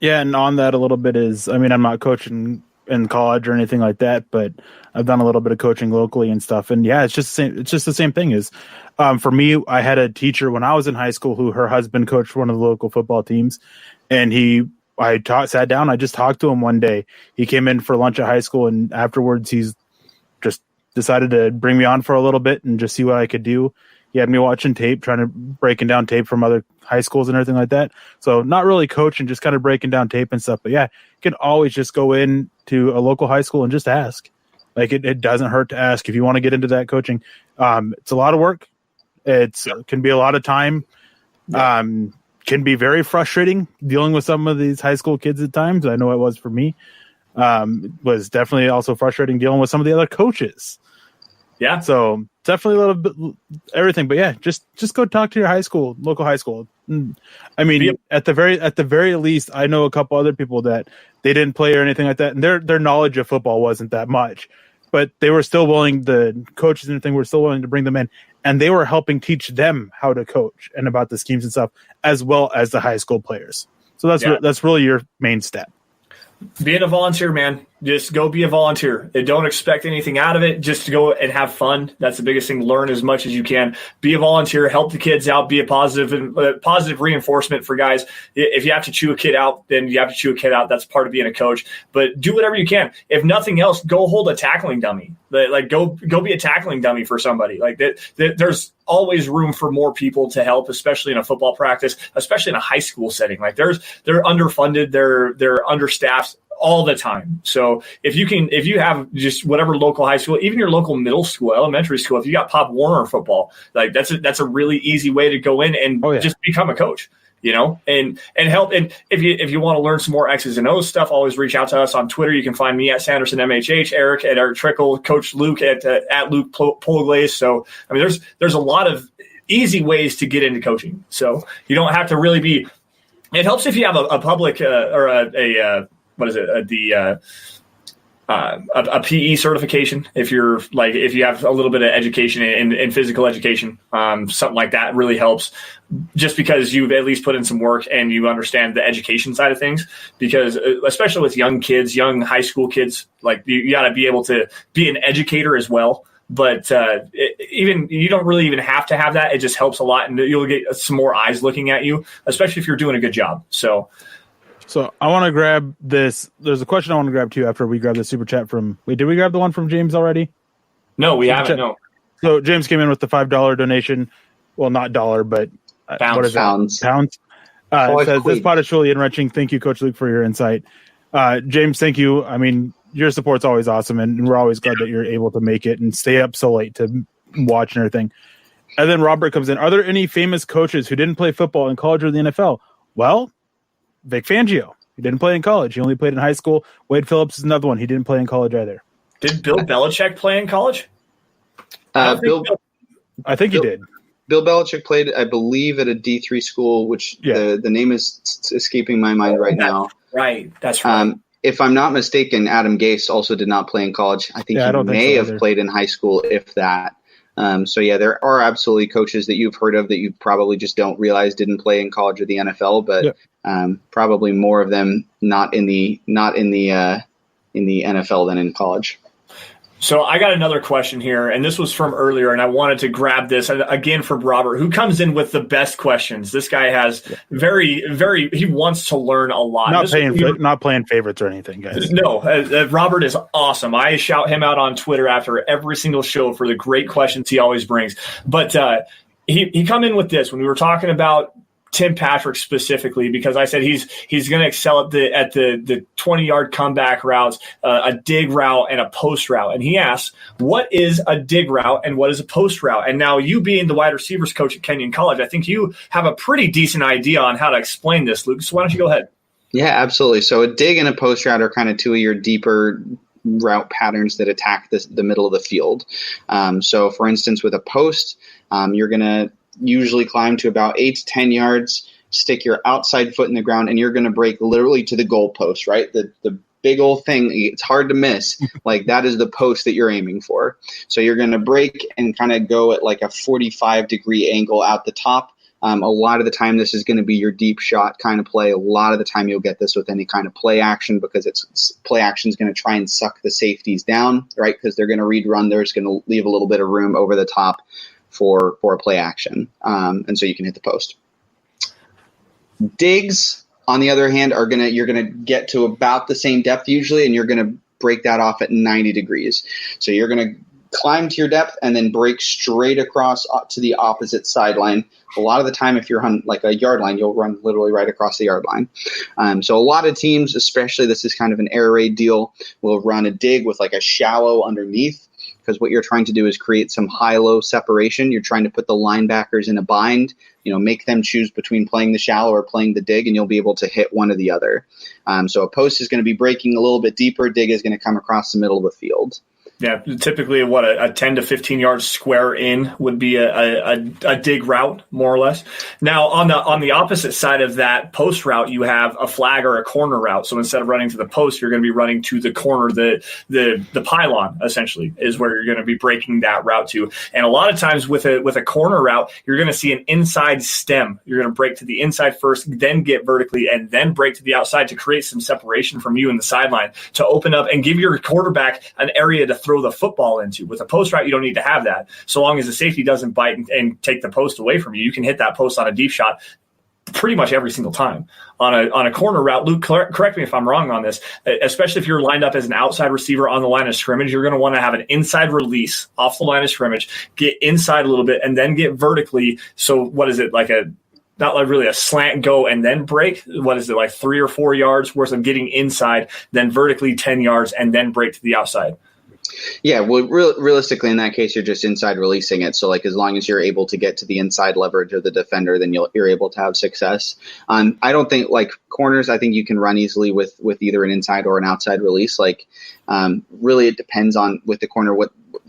Yeah, and on that a little bit is, I'm not coaching in college or anything like that, but I've done a little bit of coaching locally and stuff. And yeah, it's just the same thing. Is for me, I had a teacher when I was in high school who her husband coached one of the local football teams, and sat down. I just talked to him one day. He came in for lunch at high school, and afterwards he's just decided to bring me on for a little bit and just see what I could do. He had me watching tape, breaking down tape from other high schools and everything like that. So not really coaching, just kind of breaking down tape and stuff. But yeah, you can always just go in to a local high school and just ask. Like it doesn't hurt to ask if you want to get into that coaching. It's a lot of work. It can be a lot of time. Can be very frustrating dealing with some of these high school kids at times. I know it was for me. It was definitely also frustrating dealing with some of the other coaches. Yeah. So definitely a little bit everything, but yeah, just go talk to your local high school. I mean, at the very least, I know a couple other people that they didn't play or anything like that, and their knowledge of football wasn't that much, but they were still willing. The coaches and everything were still willing to bring them in, and they were helping teach them how to coach and about the schemes and stuff, as well as the high school players. So that's really your main step. Being a volunteer, man. Just go be a volunteer. And don't expect anything out of it. Just go and have fun. That's the biggest thing. Learn as much as you can. Be a volunteer. Help the kids out. Be a positive reinforcement for guys. If you have to chew a kid out, then you have to chew a kid out. That's part of being a coach. But do whatever you can. If nothing else, go hold a tackling dummy. Like go be a tackling dummy for somebody. Like that. There's always room for more people to help, especially in a football practice, especially in a high school setting. Like they're underfunded. They're understaffed all the time. So if you have just whatever local high school, even your local middle school, elementary school, if you got Pop Warner football, like that's a really easy way to go in and just become a coach, and help. And if you want to learn some more X's and O's stuff, always reach out to us on Twitter. You can find me at Sanderson MHH, Eric at Erick Trickel, Coach Luc at Luc Polglaze. So I mean, there's a lot of easy ways to get into coaching. So you don't have to really be. It helps if you have a public or a PE certification. If you have a little bit of education in physical education, something like that really helps, just because you've at least put in some work and you understand the education side of things. Because especially with young kids, young high school kids, like you got to be able to be an educator as well. But even you don't really even have to have that. It just helps a lot, and you'll get some more eyes looking at you, especially if you're doing a good job. So I want to grab this. There's a question I want to grab too after we grab the super chat from. Wait, did we grab the one from James already? No, we super haven't. Chat. No. So James came in with the $5 donation. Well, not dollar, but pounds. What is Pounds. It? Pounds. It says, this pod is truly enriching. Thank you, Coach Luc, for your insight. James, thank you. I mean, your support's always awesome, and we're always glad that you're able to make it and stay up so late to watch and everything. And then Robert comes in. Are there any famous coaches who didn't play football in college or the NFL? Well, Vic Fangio. He didn't play in college. He only played in high school. Wade Phillips is another one. He didn't play in college either. Did Bill Belichick play in college? I think he did. Bill Belichick played, I believe, at a D3 school, which the name is escaping my mind right now. Right, that's right. If I'm not mistaken, Adam Gase also did not play in college. I think he may have played in high school, if that. There are absolutely coaches that you've heard of that you probably just don't realize didn't play in college or the NFL, but probably more of them not in the NFL than in college. So I got another question here, and this was from earlier, and I wanted to grab this again from Robert, who comes in with the best questions. This guy has he wants to learn a lot. Not playing favorites or anything, guys. No, Robert is awesome. I shout him out on Twitter after every single show for the great questions he always brings. But he come in with this when we were talking about Tim Patrick specifically, because I said he's going to excel at the 20-yard comeback routes, a dig route, and a post route. And he asks, what is a dig route and what is a post route? And now, you being the wide receivers coach at Kenyon College, I think you have a pretty decent idea on how to explain this, Luke. So why don't you go ahead? Yeah, absolutely. So a dig and a post route are kind of two of your deeper route patterns that attack the middle of the field. So, for instance, with a post, you're going to usually climb to about 8 to 10 yards, stick your outside foot in the ground, and you're going to break literally to the goal post, right? The big old thing, it's hard to miss. Like, that is the post that you're aiming for. So you're going to break and kind of go at like a 45-degree angle out the top. A lot of the time, this is going to be your deep shot kind of play. A lot of the time, you'll get this with any kind of play action, because play action is going to try and suck the safeties down, right? Because they're going to read run. They're just going to leave a little bit of room over the top for a play action. And so you can hit the post. Digs, on the other hand, you're going to get to about the same depth usually, and you're going to break that off at 90 degrees. So you're going to climb to your depth and then break straight across to the opposite sideline. A lot of the time, if you're on like a yard line, you'll run literally right across the yard line. So a lot of teams, especially this is kind of an air raid deal, will run a dig with like a shallow underneath, because what you're trying to do is create some high-low separation. You're trying to put the linebackers in a bind, make them choose between playing the shallow or playing the dig, and you'll be able to hit one or the other. So a post is going to be breaking a little bit deeper. Dig is going to come across the middle of the field. Yeah, typically a 10 to 15 yard square in would be a dig route, more or less. Now, on the opposite side of that post route, you have a flag or a corner route. So instead of running to the post, you're going to be running to the corner, the pylon, essentially, is where you're going to be breaking that route to. And a lot of times with a corner route, you're going to see an inside stem. You're going to break to the inside first, then get vertically, and then break to the outside to create some separation from you in the sideline to open up and give your quarterback an area to throw the football into. With a post route, you don't need to have that. So long as the safety doesn't bite and take the post away from you, you can hit that post on a deep shot pretty much every single time. On a corner route, Luke, correct me if I'm wrong on this, especially if you're lined up as an outside receiver on the line of scrimmage, you're going to want to have an inside release off the line of scrimmage, get inside a little bit, and then get vertically. So what is it, not like really a slant go and then break? What is it, like 3 or 4 yards worth of getting inside, then vertically 10 yards, and then break to the outside? Yeah, well, realistically, in that case, you're just inside releasing it. So, as long as you're able to get to the inside leverage of the defender, then you're able to have success. I don't think, corners, I think you can run easily with either an inside or an outside release. Really, it depends on, with the corner,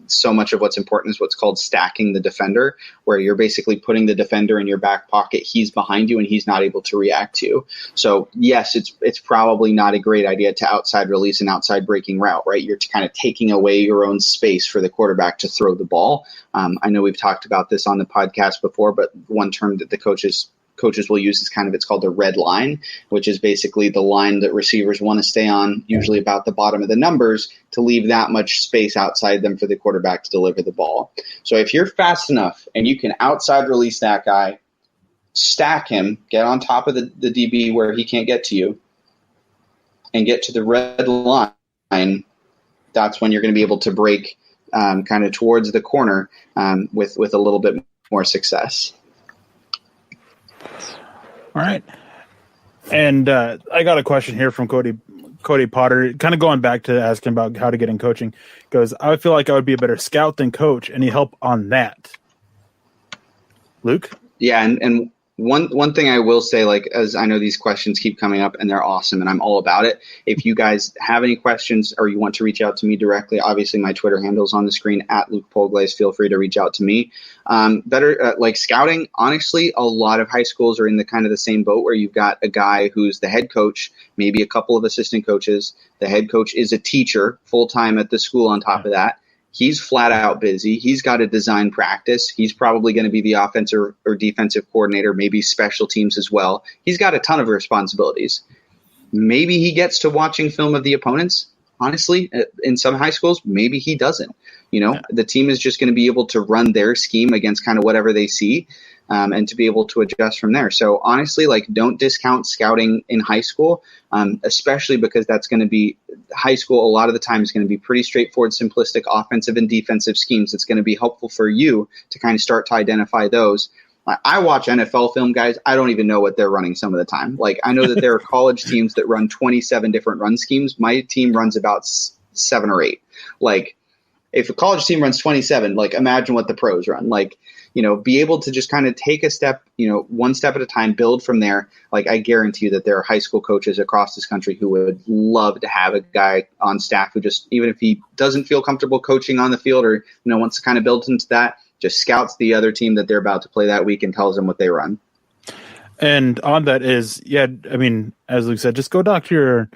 so much of what's important is what's called stacking the defender, where you're basically putting the defender in your back pocket. He's behind you and he's not able to react to. So yes, it's probably not a great idea to outside release an outside breaking route, right? You're kind of taking away your own space for the quarterback to throw the ball. I know we've talked about this on the podcast before, but one term that the coaches will use is it's called the red line, which is basically the line that receivers want to stay on, usually about the bottom of the numbers, to leave that much space outside them for the quarterback to deliver the ball. So if you're fast enough and you can outside release that guy, stack him, get on top of the DB where he can't get to you, and get to the red line, that's when you're going to be able to break kind of towards the corner with a little bit more success. All right. And I got a question here from Cody Potter, kind of going back to asking about how to get in coaching. Goes, I feel like I would be a better scout than coach. Any help on that? Luke? Yeah, and One thing I will say, like, as I know these questions keep coming up and they're awesome and I'm all about it. If you guys have any questions or you want to reach out to me directly, obviously my Twitter handle is on the screen at Luc Polglaze. Feel free to reach out to me. Like scouting, honestly, a lot of high schools are in the kind of the same boat where you've got a guy who's the head coach, maybe a couple of assistant coaches. The head coach is a teacher full time at the school on top of that. He's flat out busy. He's got to design practice. He's probably going to be the offensive or defensive coordinator, maybe special teams as well. He's got a ton of responsibilities. Maybe he gets to watching film of the opponents. Honestly, in some high schools, maybe he doesn't. The team is just going to be able to run their scheme against kind of whatever they see, and to be able to adjust from there. So honestly, like, don't discount scouting in high school, especially because that's going to be high school. A lot of the time is going to be pretty straightforward, simplistic offensive and defensive schemes. It's going to be helpful for you to kind of start to identify those. I watch NFL film, guys. I don't even know what they're running some of the time. Like, I know that there are college teams that run 27 different run schemes. My team runs about 7 or 8. Like, if a college team runs 27, like, imagine what the pros run. Like, be able to just kind of take a step, one step at a time, build from there. Like, I guarantee you that there are high school coaches across this country who would love to have a guy on staff who just, even if he doesn't feel comfortable coaching on the field or, wants to kind of build into that, just scouts the other team that they're about to play that week and tells them what they run. And on that is, as Luke said, just go talk to your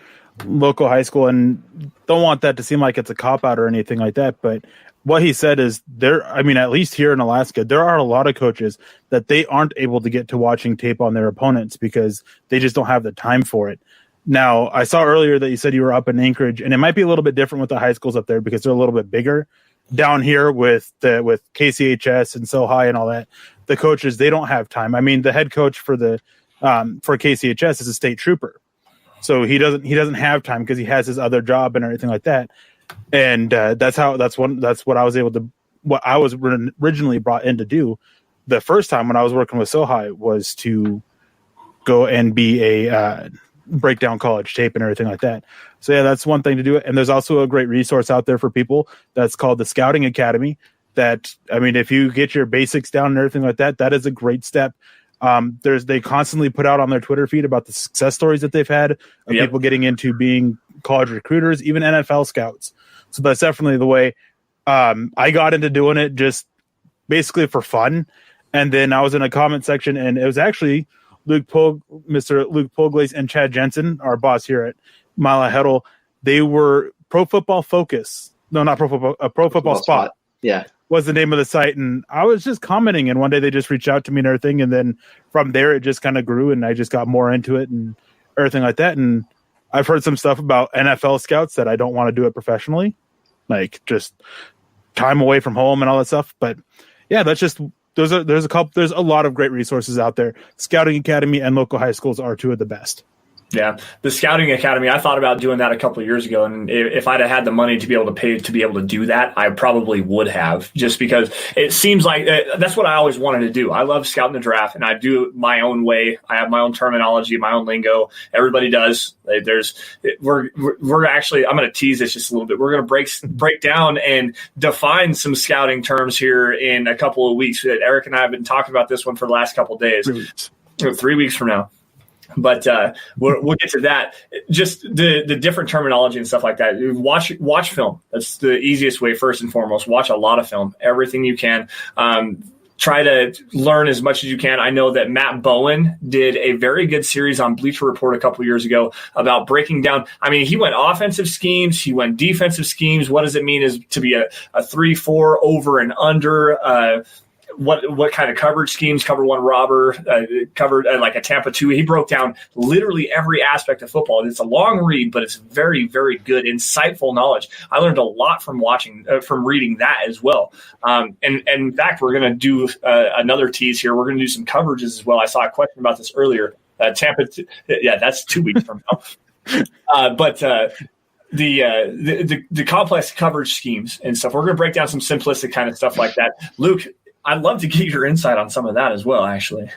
local high school, and don't want that to seem like it's a cop-out or anything like that, but what he said is at least here in Alaska, there are a lot of coaches that they aren't able to get to watching tape on their opponents because they just don't have the time for it. Now, I saw earlier that you said you were up in Anchorage, and it might be a little bit different with the high schools up there because they're a little bit bigger. Down here with KCHS and So High and all that, the coaches, they don't have time. I mean, the head coach for for KCHS is a state trooper, so he doesn't have time because he has his other job and everything like that. And that's what I was able to, what I was originally brought in to do the first time when I was working with So High was to go and be a break down college tape and everything like that. So yeah, that's one thing to do it. And there's also a great resource out there for people that's called the Scouting Academy. That, if you get your basics down and everything like that, that is a great step. They constantly put out on their Twitter feed about the success stories that they've had of people getting into being college recruiters, even NFL scouts. So that's definitely the way. I got into doing it just basically for fun. And then I was in a comment section, and it was actually Mr. Luc Polglaze and Chad Jensen, our boss here at Mile High Huddle. They were Pro Football Focus. No, not Pro Football, Pro Football Spot. Yeah. Was the name of the site. And I was just commenting, and one day they just reached out to me and everything. And then from there, it just kind of grew, and I just got more into it and everything like that. And I've heard some stuff about NFL scouts that I don't want to do it professionally, like just time away from home and all that stuff. But yeah, that's just, there's a lot of great resources out there. Scouting Academy and local high schools are two of the best. Yeah, the Scouting Academy, I thought about doing that a couple of years ago, and if I'd have had the money to be able to pay to be able to do that, I probably would have, just because it seems like that's what I always wanted to do. I love scouting the draft, and I do it my own way. I have my own terminology, my own lingo. Everybody does. We're actually, I'm going to tease this just a little bit. We're going to break down and define some scouting terms here in a couple of weeks. Eric and I have been talking about this one for the last couple of days. 3 weeks from now. But we'll get to that. Just the different terminology and stuff like that. Watch film. That's the easiest way. First and foremost, watch a lot of film, everything you can. Try to learn as much as you can. I know that Matt Bowen did a very good series on Bleacher Report a couple years ago about breaking down. I mean, he went offensive schemes, he went defensive schemes. What does it mean is to be a 3-4 over and under? What kind of coverage schemes, cover one robber, covered like a Tampa 2. He broke down literally every aspect of football. It's a long read, but it's very, very good, insightful knowledge. I learned a lot from reading that as well. And in fact, we're going to do another tease here. We're going to do some coverages as well. I saw a question about this earlier. Tampa, that's 2 weeks from now. But the complex coverage schemes and stuff, we're going to break down some simplistic kind of stuff like that. Luke, I'd love to get your insight on some of that as well, actually.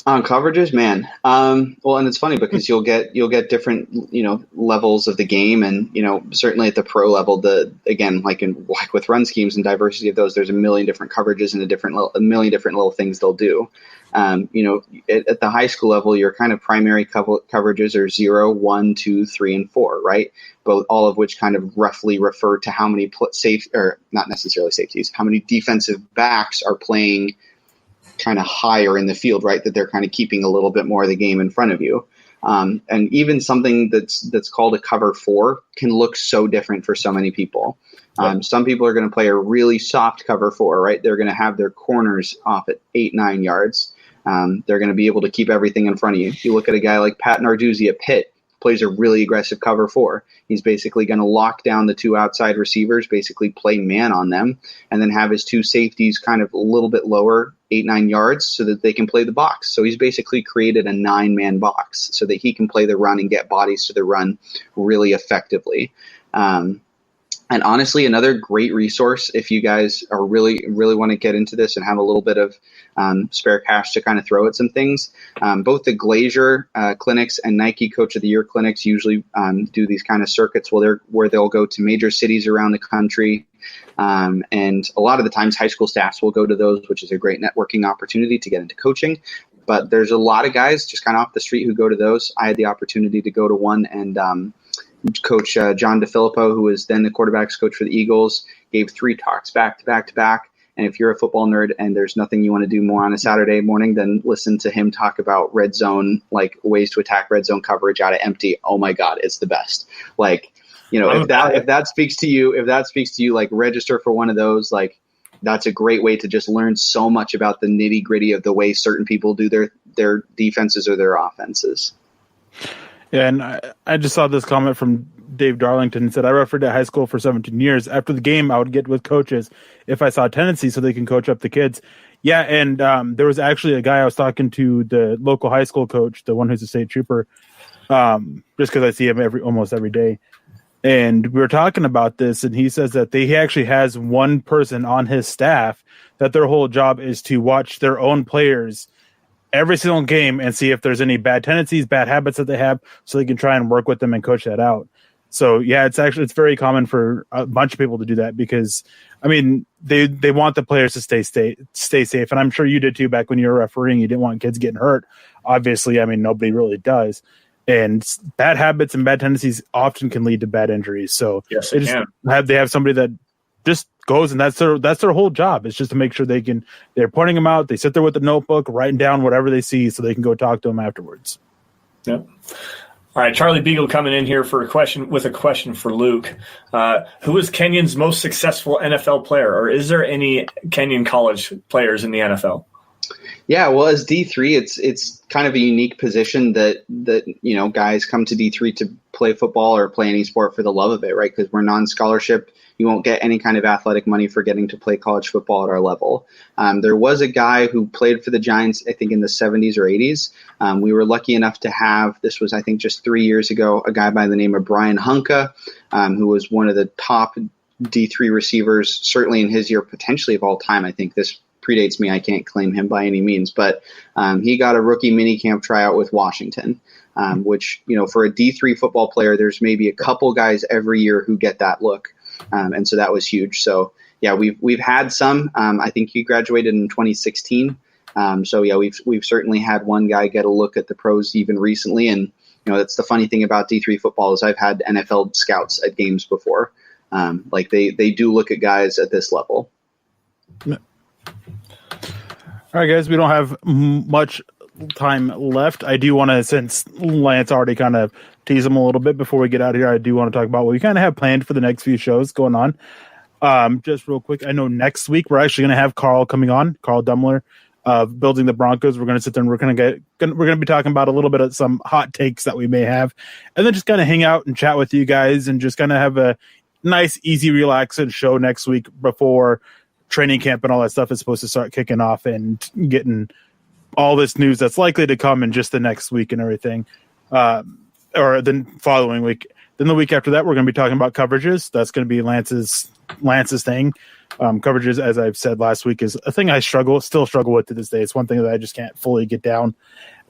On coverages, man. Well, and it's funny because you'll get different, levels of the game, and certainly at the pro level, like with run schemes and diversity of those, there's a million different coverages and a million different little things they'll do. At the high school level, your kind of primary coverages are 0, 1, 2, 3, and 4, right? Both, all of which kind of roughly refer to how many not necessarily safeties, how many defensive backs are playing kind of higher in the field, right? That they're kind of keeping a little bit more of the game in front of you. And even something that's called a cover 4 can look so different for so many people. Some people are going to play a really soft cover 4, right? They're going to have their corners off at 8-9 yards. They're going to be able to keep everything in front of you. You look at a guy like Pat Narduzzi at Pitt, plays a really aggressive cover 4. He's basically going to lock down the 2 outside receivers, basically play man on them, and then have his 2 safeties kind of a little bit lower, 8-9 yards, so that they can play the box. So he's basically created a 9-man box so that he can play the run and get bodies to the run really effectively. And honestly, another great resource if you guys are really want to get into this and have a little bit of spare cash to kind of throw at some things. Both the Glazier clinics and Nike Coach of the Year clinics usually do these kind of circuits where they'll go to major cities around the country. And a lot of the times high school staffs will go to those, which is a great networking opportunity to get into coaching. But there's a lot of guys just kind of off the street who go to those. I had the opportunity to go to one, and Coach John DeFilippo, who was then the quarterback's coach for the Eagles, gave 3 talks back to back to back. And if you're a football nerd and there's nothing you want to do more on a Saturday morning than listen to him talk about red zone, like ways to attack red zone coverage out of empty, oh my God, it's the best. Like, if that speaks to you, like register for one of those. Like, that's a great way to just learn so much about the nitty gritty of the way certain people do their defenses or their offenses. Yeah, and I just saw this comment from Dave Darlington and said, I refereed at high school for 17 years. After the game, I would get with coaches if I saw tendency so they can coach up the kids. Yeah, and there was actually a guy I was talking to, the local high school coach, the one who's a state trooper, just because I see him almost every day. And we were talking about this, and he says that he actually has one person on his staff that their whole job is to watch their own players every single game and see if there's any bad tendencies, bad habits that they have, so they can try and work with them and coach that out. So yeah, it's very common for a bunch of people to do that because, I mean, they want the players to stay safe, and I'm sure you did too back when you were refereeing. You didn't want kids getting hurt. Obviously, I mean, nobody really does. And bad habits and bad tendencies often can lead to bad injuries. So yes, they have somebody that just goes, and that's their whole job. It's just to make sure they're pointing them out. They sit there with the notebook, writing down whatever they see so they can go talk to them afterwards. Yeah. All right. Charlie Beagle coming in here with a question for Luke. Who is Kenyon's most successful NFL player, or is there any Kenyon college players in the NFL? Yeah, well, as D3, it's kind of a unique position that guys come to D3 to play football or play any sport for the love of it, right? Because we're non-scholarship. You won't get any kind of athletic money for getting to play college football at our level. There was a guy who played for the Giants, I think in the 70s or 80s. We were lucky enough to have, this was I think just 3 years ago, a guy by the name of Brian Hunka, who was one of the top D3 receivers, certainly in his year, potentially of all time. I think this predates me. I can't claim him by any means, but he got a rookie minicamp tryout with Washington, which, for a D3 football player, there's maybe a couple guys every year who get that look. And so that was huge. So yeah, we've had some. I think he graduated in 2016. So yeah, we've certainly had one guy get a look at the pros even recently. And that's the funny thing about D3 football is I've had NFL scouts at games before. Like they do look at guys at this level. All right, guys, we don't have much time left. I do want to, since Lance already kind of teased him a little bit before we get out of here, I do want to talk about what we kind of have planned for the next few shows going on. Just real quick, I know next week we're actually going to have Carl coming on, Carl Dummler, of Building the Broncos. We're going to sit there and we're going to be talking about a little bit of some hot takes that we may have, and then just kind of hang out and chat with you guys and just kind of have a nice, easy, relaxing show next week before training camp and all that stuff is supposed to start kicking off and getting all this news that's likely to come in just the next week and everything, or the following week. Then the week after that, we're going to be talking about coverages. That's going to be Lance's Lance's thing. Coverages, as I've said last week, is a thing I still struggle with to this day. It's one thing that I just can't fully get down.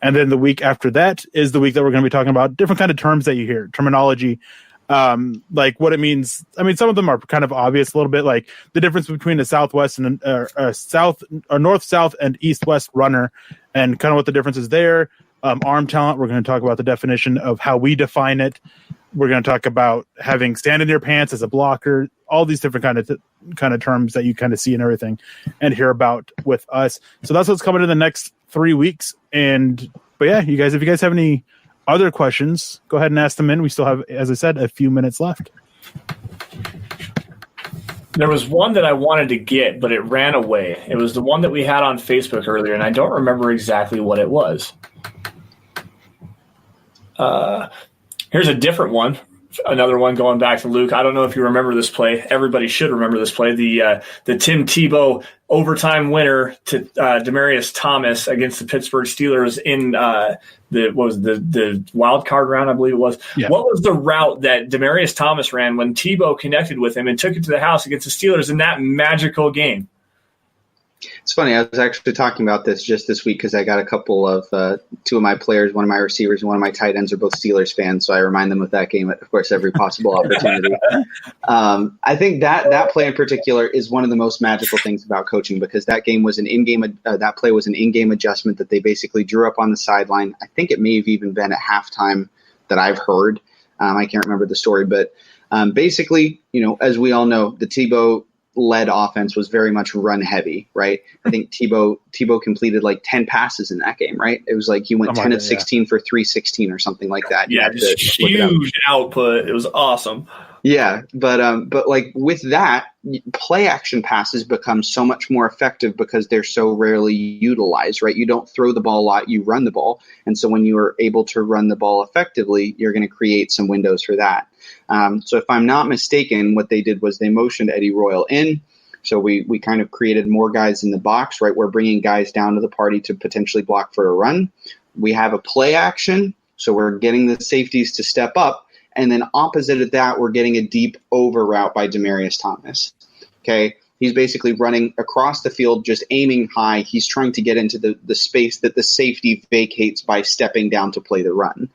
And then the week after that is the week that we're going to be talking about different kind of terms that you hear, terminology, like what it means. I mean, some of them are kind of obvious a little bit, like the difference between a southwest and a north-south and east-west runner, and kind of what the difference is there. Arm talent, we're going to talk about the definition of how we define it. We're going to talk about having sand in your pants as a blocker, all these different kind of terms that you kind of see and everything and hear about with us. So that's what's coming in the next 3 weeks. But yeah, you guys, if you guys have any other questions, go ahead and ask them in. We still have, as I said, a few minutes left. There was one that I wanted to get, but it ran away. It was the one that we had on Facebook earlier, and I don't remember exactly what it was. Here's a different one. Another one going back to Luke. I don't know if you remember this play. Everybody should remember this play. The Tim Tebow overtime winner to Demaryius Thomas against the Pittsburgh Steelers in the wild card round, I believe it was. Yeah. What was the route that Demaryius Thomas ran when Tebow connected with him and took it to the house against the Steelers in that magical game? It's funny. I was actually talking about this just this week because I got a couple of two of my players, one of my receivers and one of my tight ends are both Steelers fans. So I remind them of that game at, of course, every possible opportunity. I think that play in particular is one of the most magical things about coaching because that game was that play was an in-game adjustment that they basically drew up on the sideline. I think it may have even been at halftime that I've heard. I can't remember the story, but basically, as we all know, the Tebow led offense was very much run heavy, right? I think Tebow completed like 10 passes in that game, right? It was like he went 10 of 16 for 316 or something like that. Yeah, just huge output. It was awesome. Yeah, but like with that, play action passes become so much more effective because they're so rarely utilized, right? You don't throw the ball a lot, you run the ball. And so when you are able to run the ball effectively, you're going to create some windows for that. So if I'm not mistaken, what they did was they motioned Eddie Royal in. So we kind of created more guys in the box, right? We're bringing guys down to the party to potentially block for a run. We have a play action. So we're getting the safeties to step up. And then opposite of that, we're getting a deep over route by Demaryius Thomas. Okay. He's basically running across the field, just aiming high. He's trying to get into the space that the safety vacates by stepping down to play the run.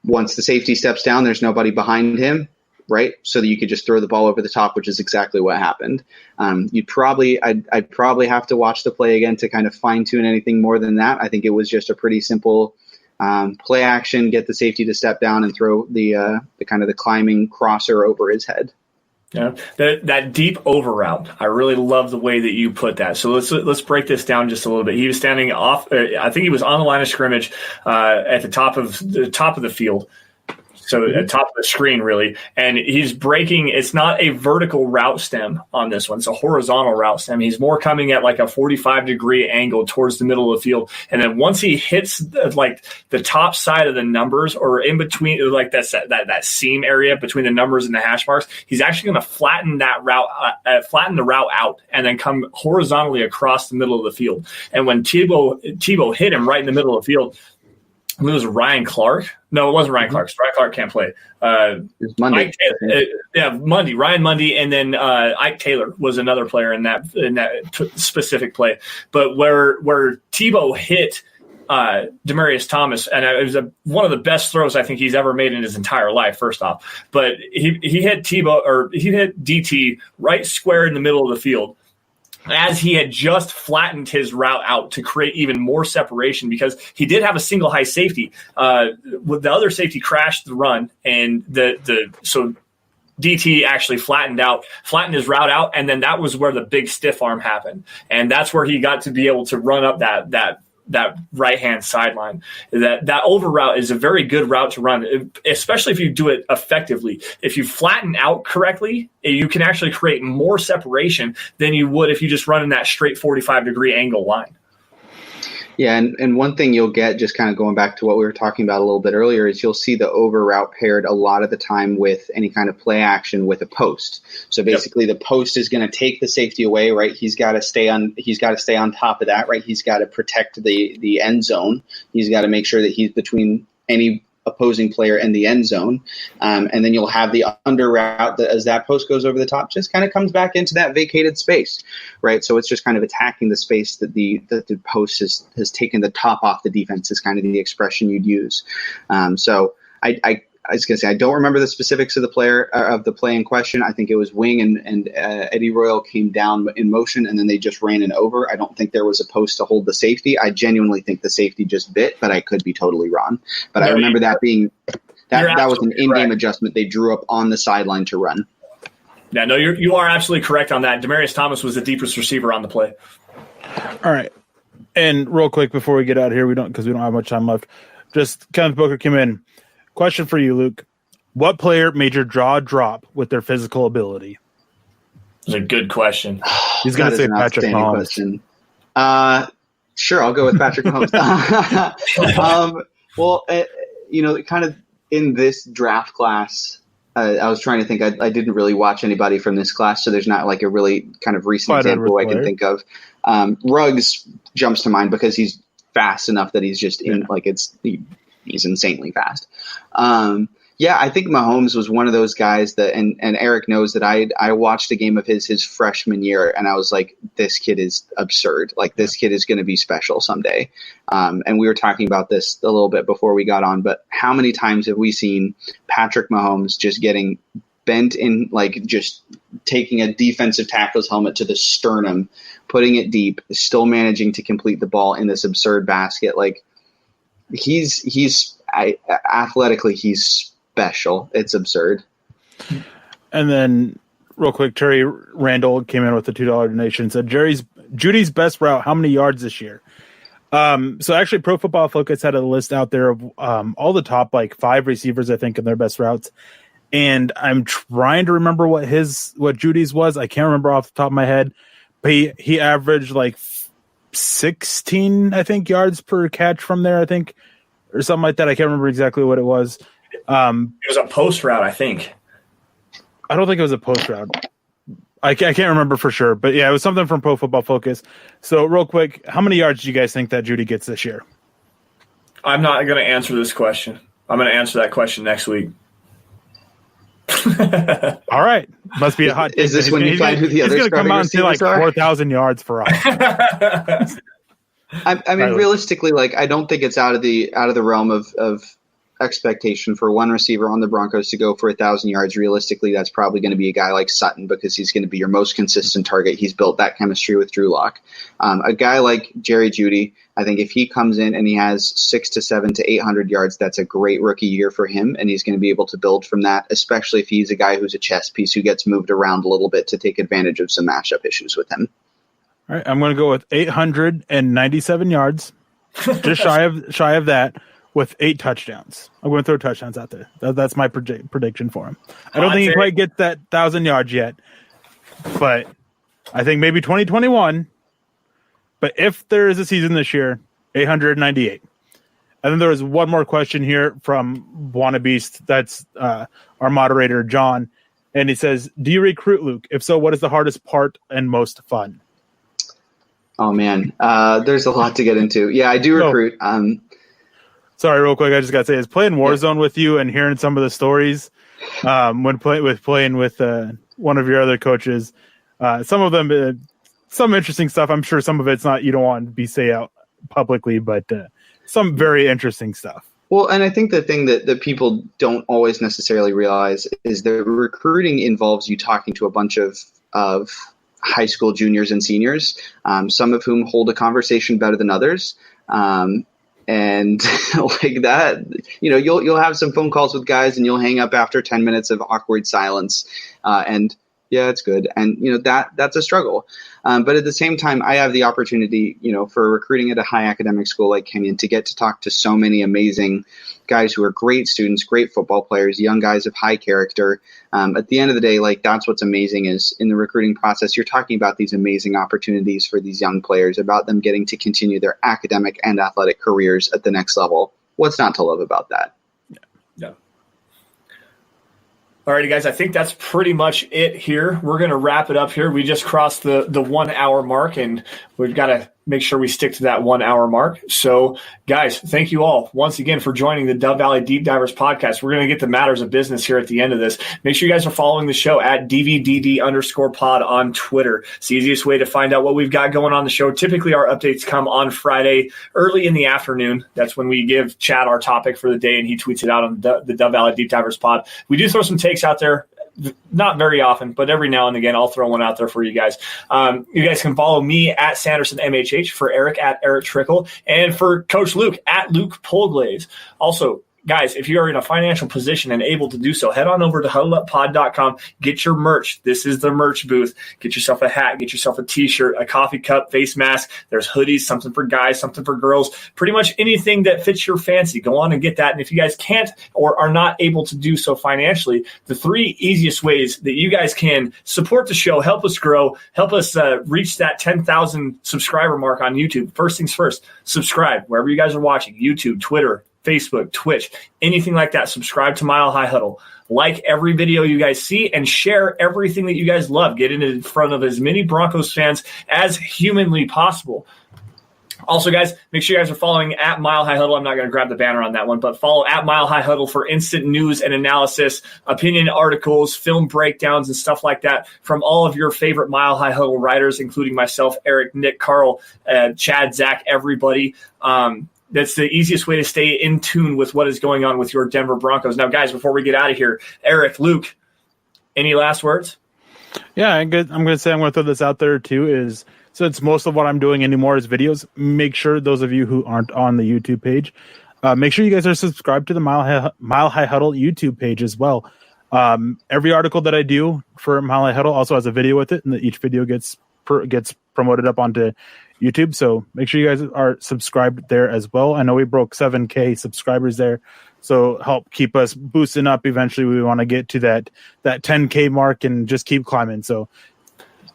Once the safety steps down, there's nobody behind him, right? So that you could just throw the ball over the top, which is exactly what happened. I'd probably have to watch the play again to kind of fine tune anything more than that. I think it was just a pretty simple play action, get the safety to step down and throw the kind of the climbing crosser over his head. Yeah, that deep over route. I really love the way that you put that. So let's break this down just a little bit. He was standing off. I think he was on the line of scrimmage at the top of the field. So at top of the screen, really. And he's breaking. It's not a vertical route stem on this one. It's a horizontal route stem. He's more coming at like a 45-degree angle towards the middle of the field. And then once he hits like the top side of the numbers or in between, like that seam area between the numbers and the hash marks, he's actually going to flatten that route, flatten the route out and then come horizontally across the middle of the field. And when Tebow hit him right in the middle of the field, I believe it was Ryan Clark. No, it wasn't Ryan Clark. Ryan Clark can't play. It was Monday. Monday. Ryan Mundy, and then Ike Taylor was another player in that specific play. But where Tebow hit Demaryius Thomas, and it was one of the best throws I think he's ever made in his entire life. First off, but he hit DT right square in the middle of the field, as he had just flattened his route out to create even more separation because he did have a single high safety. With the other safety crashed the run, and so DT actually flattened his route out, and then that was where the big stiff arm happened, and that's where he got to be able to run up that right-hand sideline. That over route is a very good route to run, especially if you do it effectively. If you flatten out correctly, you can actually create more separation than you would if you just run in that straight 45-degree angle line. Yeah, and one thing you'll get, just kind of going back to what we were talking about a little bit earlier, is you'll see the over route paired a lot of the time with any kind of play action with a post. So basically, The post is going to take the safety away, right? He's got to stay on top of that, right? He's got to protect the end zone. He's got to make sure that he's between any opposing player in the end zone. And then you'll have the under route that as that post goes over the top, just kind of comes back into that vacated space, right? So it's just kind of attacking the space that the post has taken the top off the defense is kind of the expression you'd use. So I was going to say, I don't remember the specifics of the play in question. I think it was wing and Eddie Royal came down in motion and then they just ran an over. I don't think there was a post to hold the safety. I genuinely think the safety just bit, but I could be totally wrong. But I remember that being that was an in-game adjustment they drew up on the sideline to run. Yeah, no, you are absolutely correct on that. Demaryius Thomas was the deepest receiver on the play. All right. And real quick before we get out of here, because we don't have much time left, just Kenneth Booker came in. Question for you, Luke. What player made your jaw drop with their physical ability? That's a good question. He's going to say Patrick Mahomes. Sure, I'll go with Patrick Mahomes. Kind of in this draft class, I was trying to think. I didn't really watch anybody from this class, so there's not like a really kind of recent example I can think of. Ruggs jumps to mind because he's fast enough that he's just he's insanely fast. I think Mahomes was one of those guys that, and Eric knows that I watched a game of his freshman year and I was like, this kid is absurd. Like this kid is going to be special someday. And we were talking about this a little bit before we got on, but how many times have we seen Patrick Mahomes just getting bent in, like just taking a defensive tackle's helmet to the sternum, putting it deep, still managing to complete the ball in this absurd basket. Like, athletically, he's special. It's absurd. And then real quick, Terry Randall came in with a $2 donation, said Judy's best route, how many yards this year? So actually Pro Football Focus had a list out there of all the top 5 receivers, I think, in their best routes. And I'm trying to remember what Judy's was. I can't remember off the top of my head, but he averaged 16, I think, yards per catch from there, I think, or something like that. I can't remember exactly what it was. It was a post route, I think. I don't think it was a post route. I can't remember for sure, but yeah, it was something from Pro Football Focus. So real quick, how many yards do you guys think that Judy gets this year? I'm not going to answer this question. I'm going to answer that question next week. All right, must be a hot. Is this when you find who the other? He's going to come out and say 4,000 yards for us. I mean, realistically, I don't think it's out of the realm of expectation for one receiver on the Broncos to go for 1,000 yards. Realistically, that's probably going to be a guy like Sutton because he's going to be your most consistent target. He's built that chemistry with Drew Lock. A guy like Jerry Jeudy, I think if he comes in and he has 600 to 700 to 800 yards, that's a great rookie year for him, and he's going to be able to build from that, especially if he's a guy who's a chess piece who gets moved around a little bit to take advantage of some matchup issues with him. All right, I'm going to go with 897 yards, just shy of that, with 8 touchdowns. I'm going to throw touchdowns out there. That's my prediction for him. I don't think he quite gets that 1,000 yards yet, but I think maybe 2021. But if there is a season this year, 898. And then there was one more question here from Wannabeast. That's our moderator, John. And he says, do you recruit, Luke? If so, what is the hardest part and most fun? Oh, man. There's a lot to get into. Yeah, I do recruit. Sorry, real quick, I just got to say, is playing Warzone with you and hearing some of the stories when playing with one of your other coaches, some of them, some interesting stuff. I'm sure some of it's not, you don't want to be say out publicly, but some very interesting stuff. Well, and I think the thing that people don't always necessarily realize is that recruiting involves you talking to a bunch of high school juniors and seniors, some of whom hold a conversation better than others. And like that, you'll have some phone calls with guys and you'll hang up after 10 minutes of awkward silence. And yeah, it's good. And, that's a struggle. But at the same time, I have the opportunity, for recruiting at a high academic school like Kenyon to get to talk to so many amazing guys who are great students, great football players, young guys of high character. At the end of the day, that's what's amazing is in the recruiting process, you're talking about these amazing opportunities for these young players, about them getting to continue their academic and athletic careers at the next level. What's not to love about that? Yeah. All righty, guys, I think that's pretty much it here. We're going to wrap it up here. We just crossed the 1 hour mark, and we've got to make sure we stick to that 1 hour mark. So, guys, thank you all once again for joining the Dove Valley Deep Divers podcast. We're going to get to matters of business here at the end of this. Make sure you guys are following the show at DVDD_pod on Twitter. It's the easiest way to find out what we've got going on the show. Typically, our updates come on Friday early in the afternoon. That's when we give Chad our topic for the day, and he tweets it out on the Dove Valley Deep Divers pod. We do throw some takes out there. Not very often, but every now and again, I'll throw one out there for you guys. You guys can follow me at Sanderson MHH, for Erick at Erick Trickel, and for Coach Luc at Luc Polglaze. Also, guys, if you are in a financial position and able to do so, head on over to huddleuppod.com. Get your merch. This is the merch booth. Get yourself a hat. Get yourself a T-shirt, a coffee cup, face mask. There's hoodies, something for guys, something for girls. Pretty much anything that fits your fancy. Go on and get that. And if you guys can't or are not able to do so financially, the 3 easiest ways that you guys can support the show, help us grow, help us reach that 10,000 subscriber mark on YouTube. First things first, subscribe wherever you guys are watching, YouTube, Twitter, Facebook, Twitch, anything like that. Subscribe to Mile High Huddle. Like every video you guys see and share everything that you guys love. Get it in front of as many Broncos fans as humanly possible. Also, guys, make sure you guys are following at Mile High Huddle. I'm not going to grab the banner on that one, but follow at Mile High Huddle for instant news and analysis, opinion articles, film breakdowns, and stuff like that from all of your favorite Mile High Huddle writers, including myself, Erick, Nick, Carl, Chad, Zach, everybody. That's the easiest way to stay in tune with what is going on with your Denver Broncos. Now, guys, before we get out of here, Erick, Luc, any last words? Yeah, I'm going to throw this out there too, is since most of what I'm doing anymore is videos, make sure those of you who aren't on the YouTube page, make sure you guys are subscribed to the Mile High Huddle YouTube page as well. Every article that I do for Mile High Huddle also has a video with it, and each video gets promoted up onto YouTube. So make sure you guys are subscribed there as well. I know we broke 7K subscribers there, so help keep us boosting up. Eventually we want to get to that 10K mark and just keep climbing. So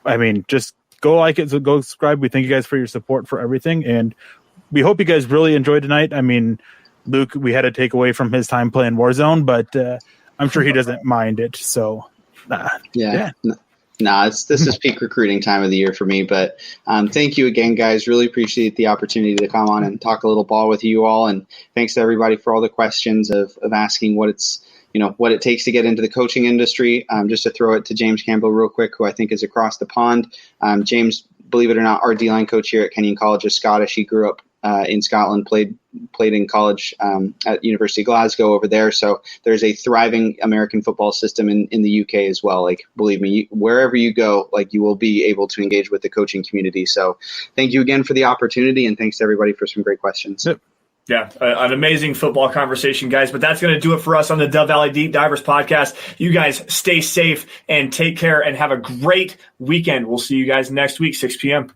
I mean, just go like it, so go subscribe. We thank you guys for your support for everything, and we hope you guys really enjoyed tonight. I mean, Luc, we had to take away from his time playing Warzone, but I'm sure he doesn't mind it. So yeah. This is peak recruiting time of the year for me, but thank you again, guys. Really appreciate the opportunity to come on and talk a little ball with you all, and thanks to everybody for all the questions of asking what it takes to get into the coaching industry. Just to throw it to James Campbell real quick, who I think is across the pond. James, believe it or not, our D-line coach here at Kenyon College is Scottish. He grew up in Scotland, played in college at University of Glasgow over there. So there's a thriving American football system in the UK as well. Like, believe me, wherever you go, like, you will be able to engage with the coaching community. So thank you again for the opportunity, and thanks to everybody for some great questions. Yep. Yeah, an amazing football conversation, guys. But that's going to do it for us on the Dove Valley Deep Divers podcast. You guys stay safe and take care and have a great weekend. We'll see you guys next week, 6 p.m.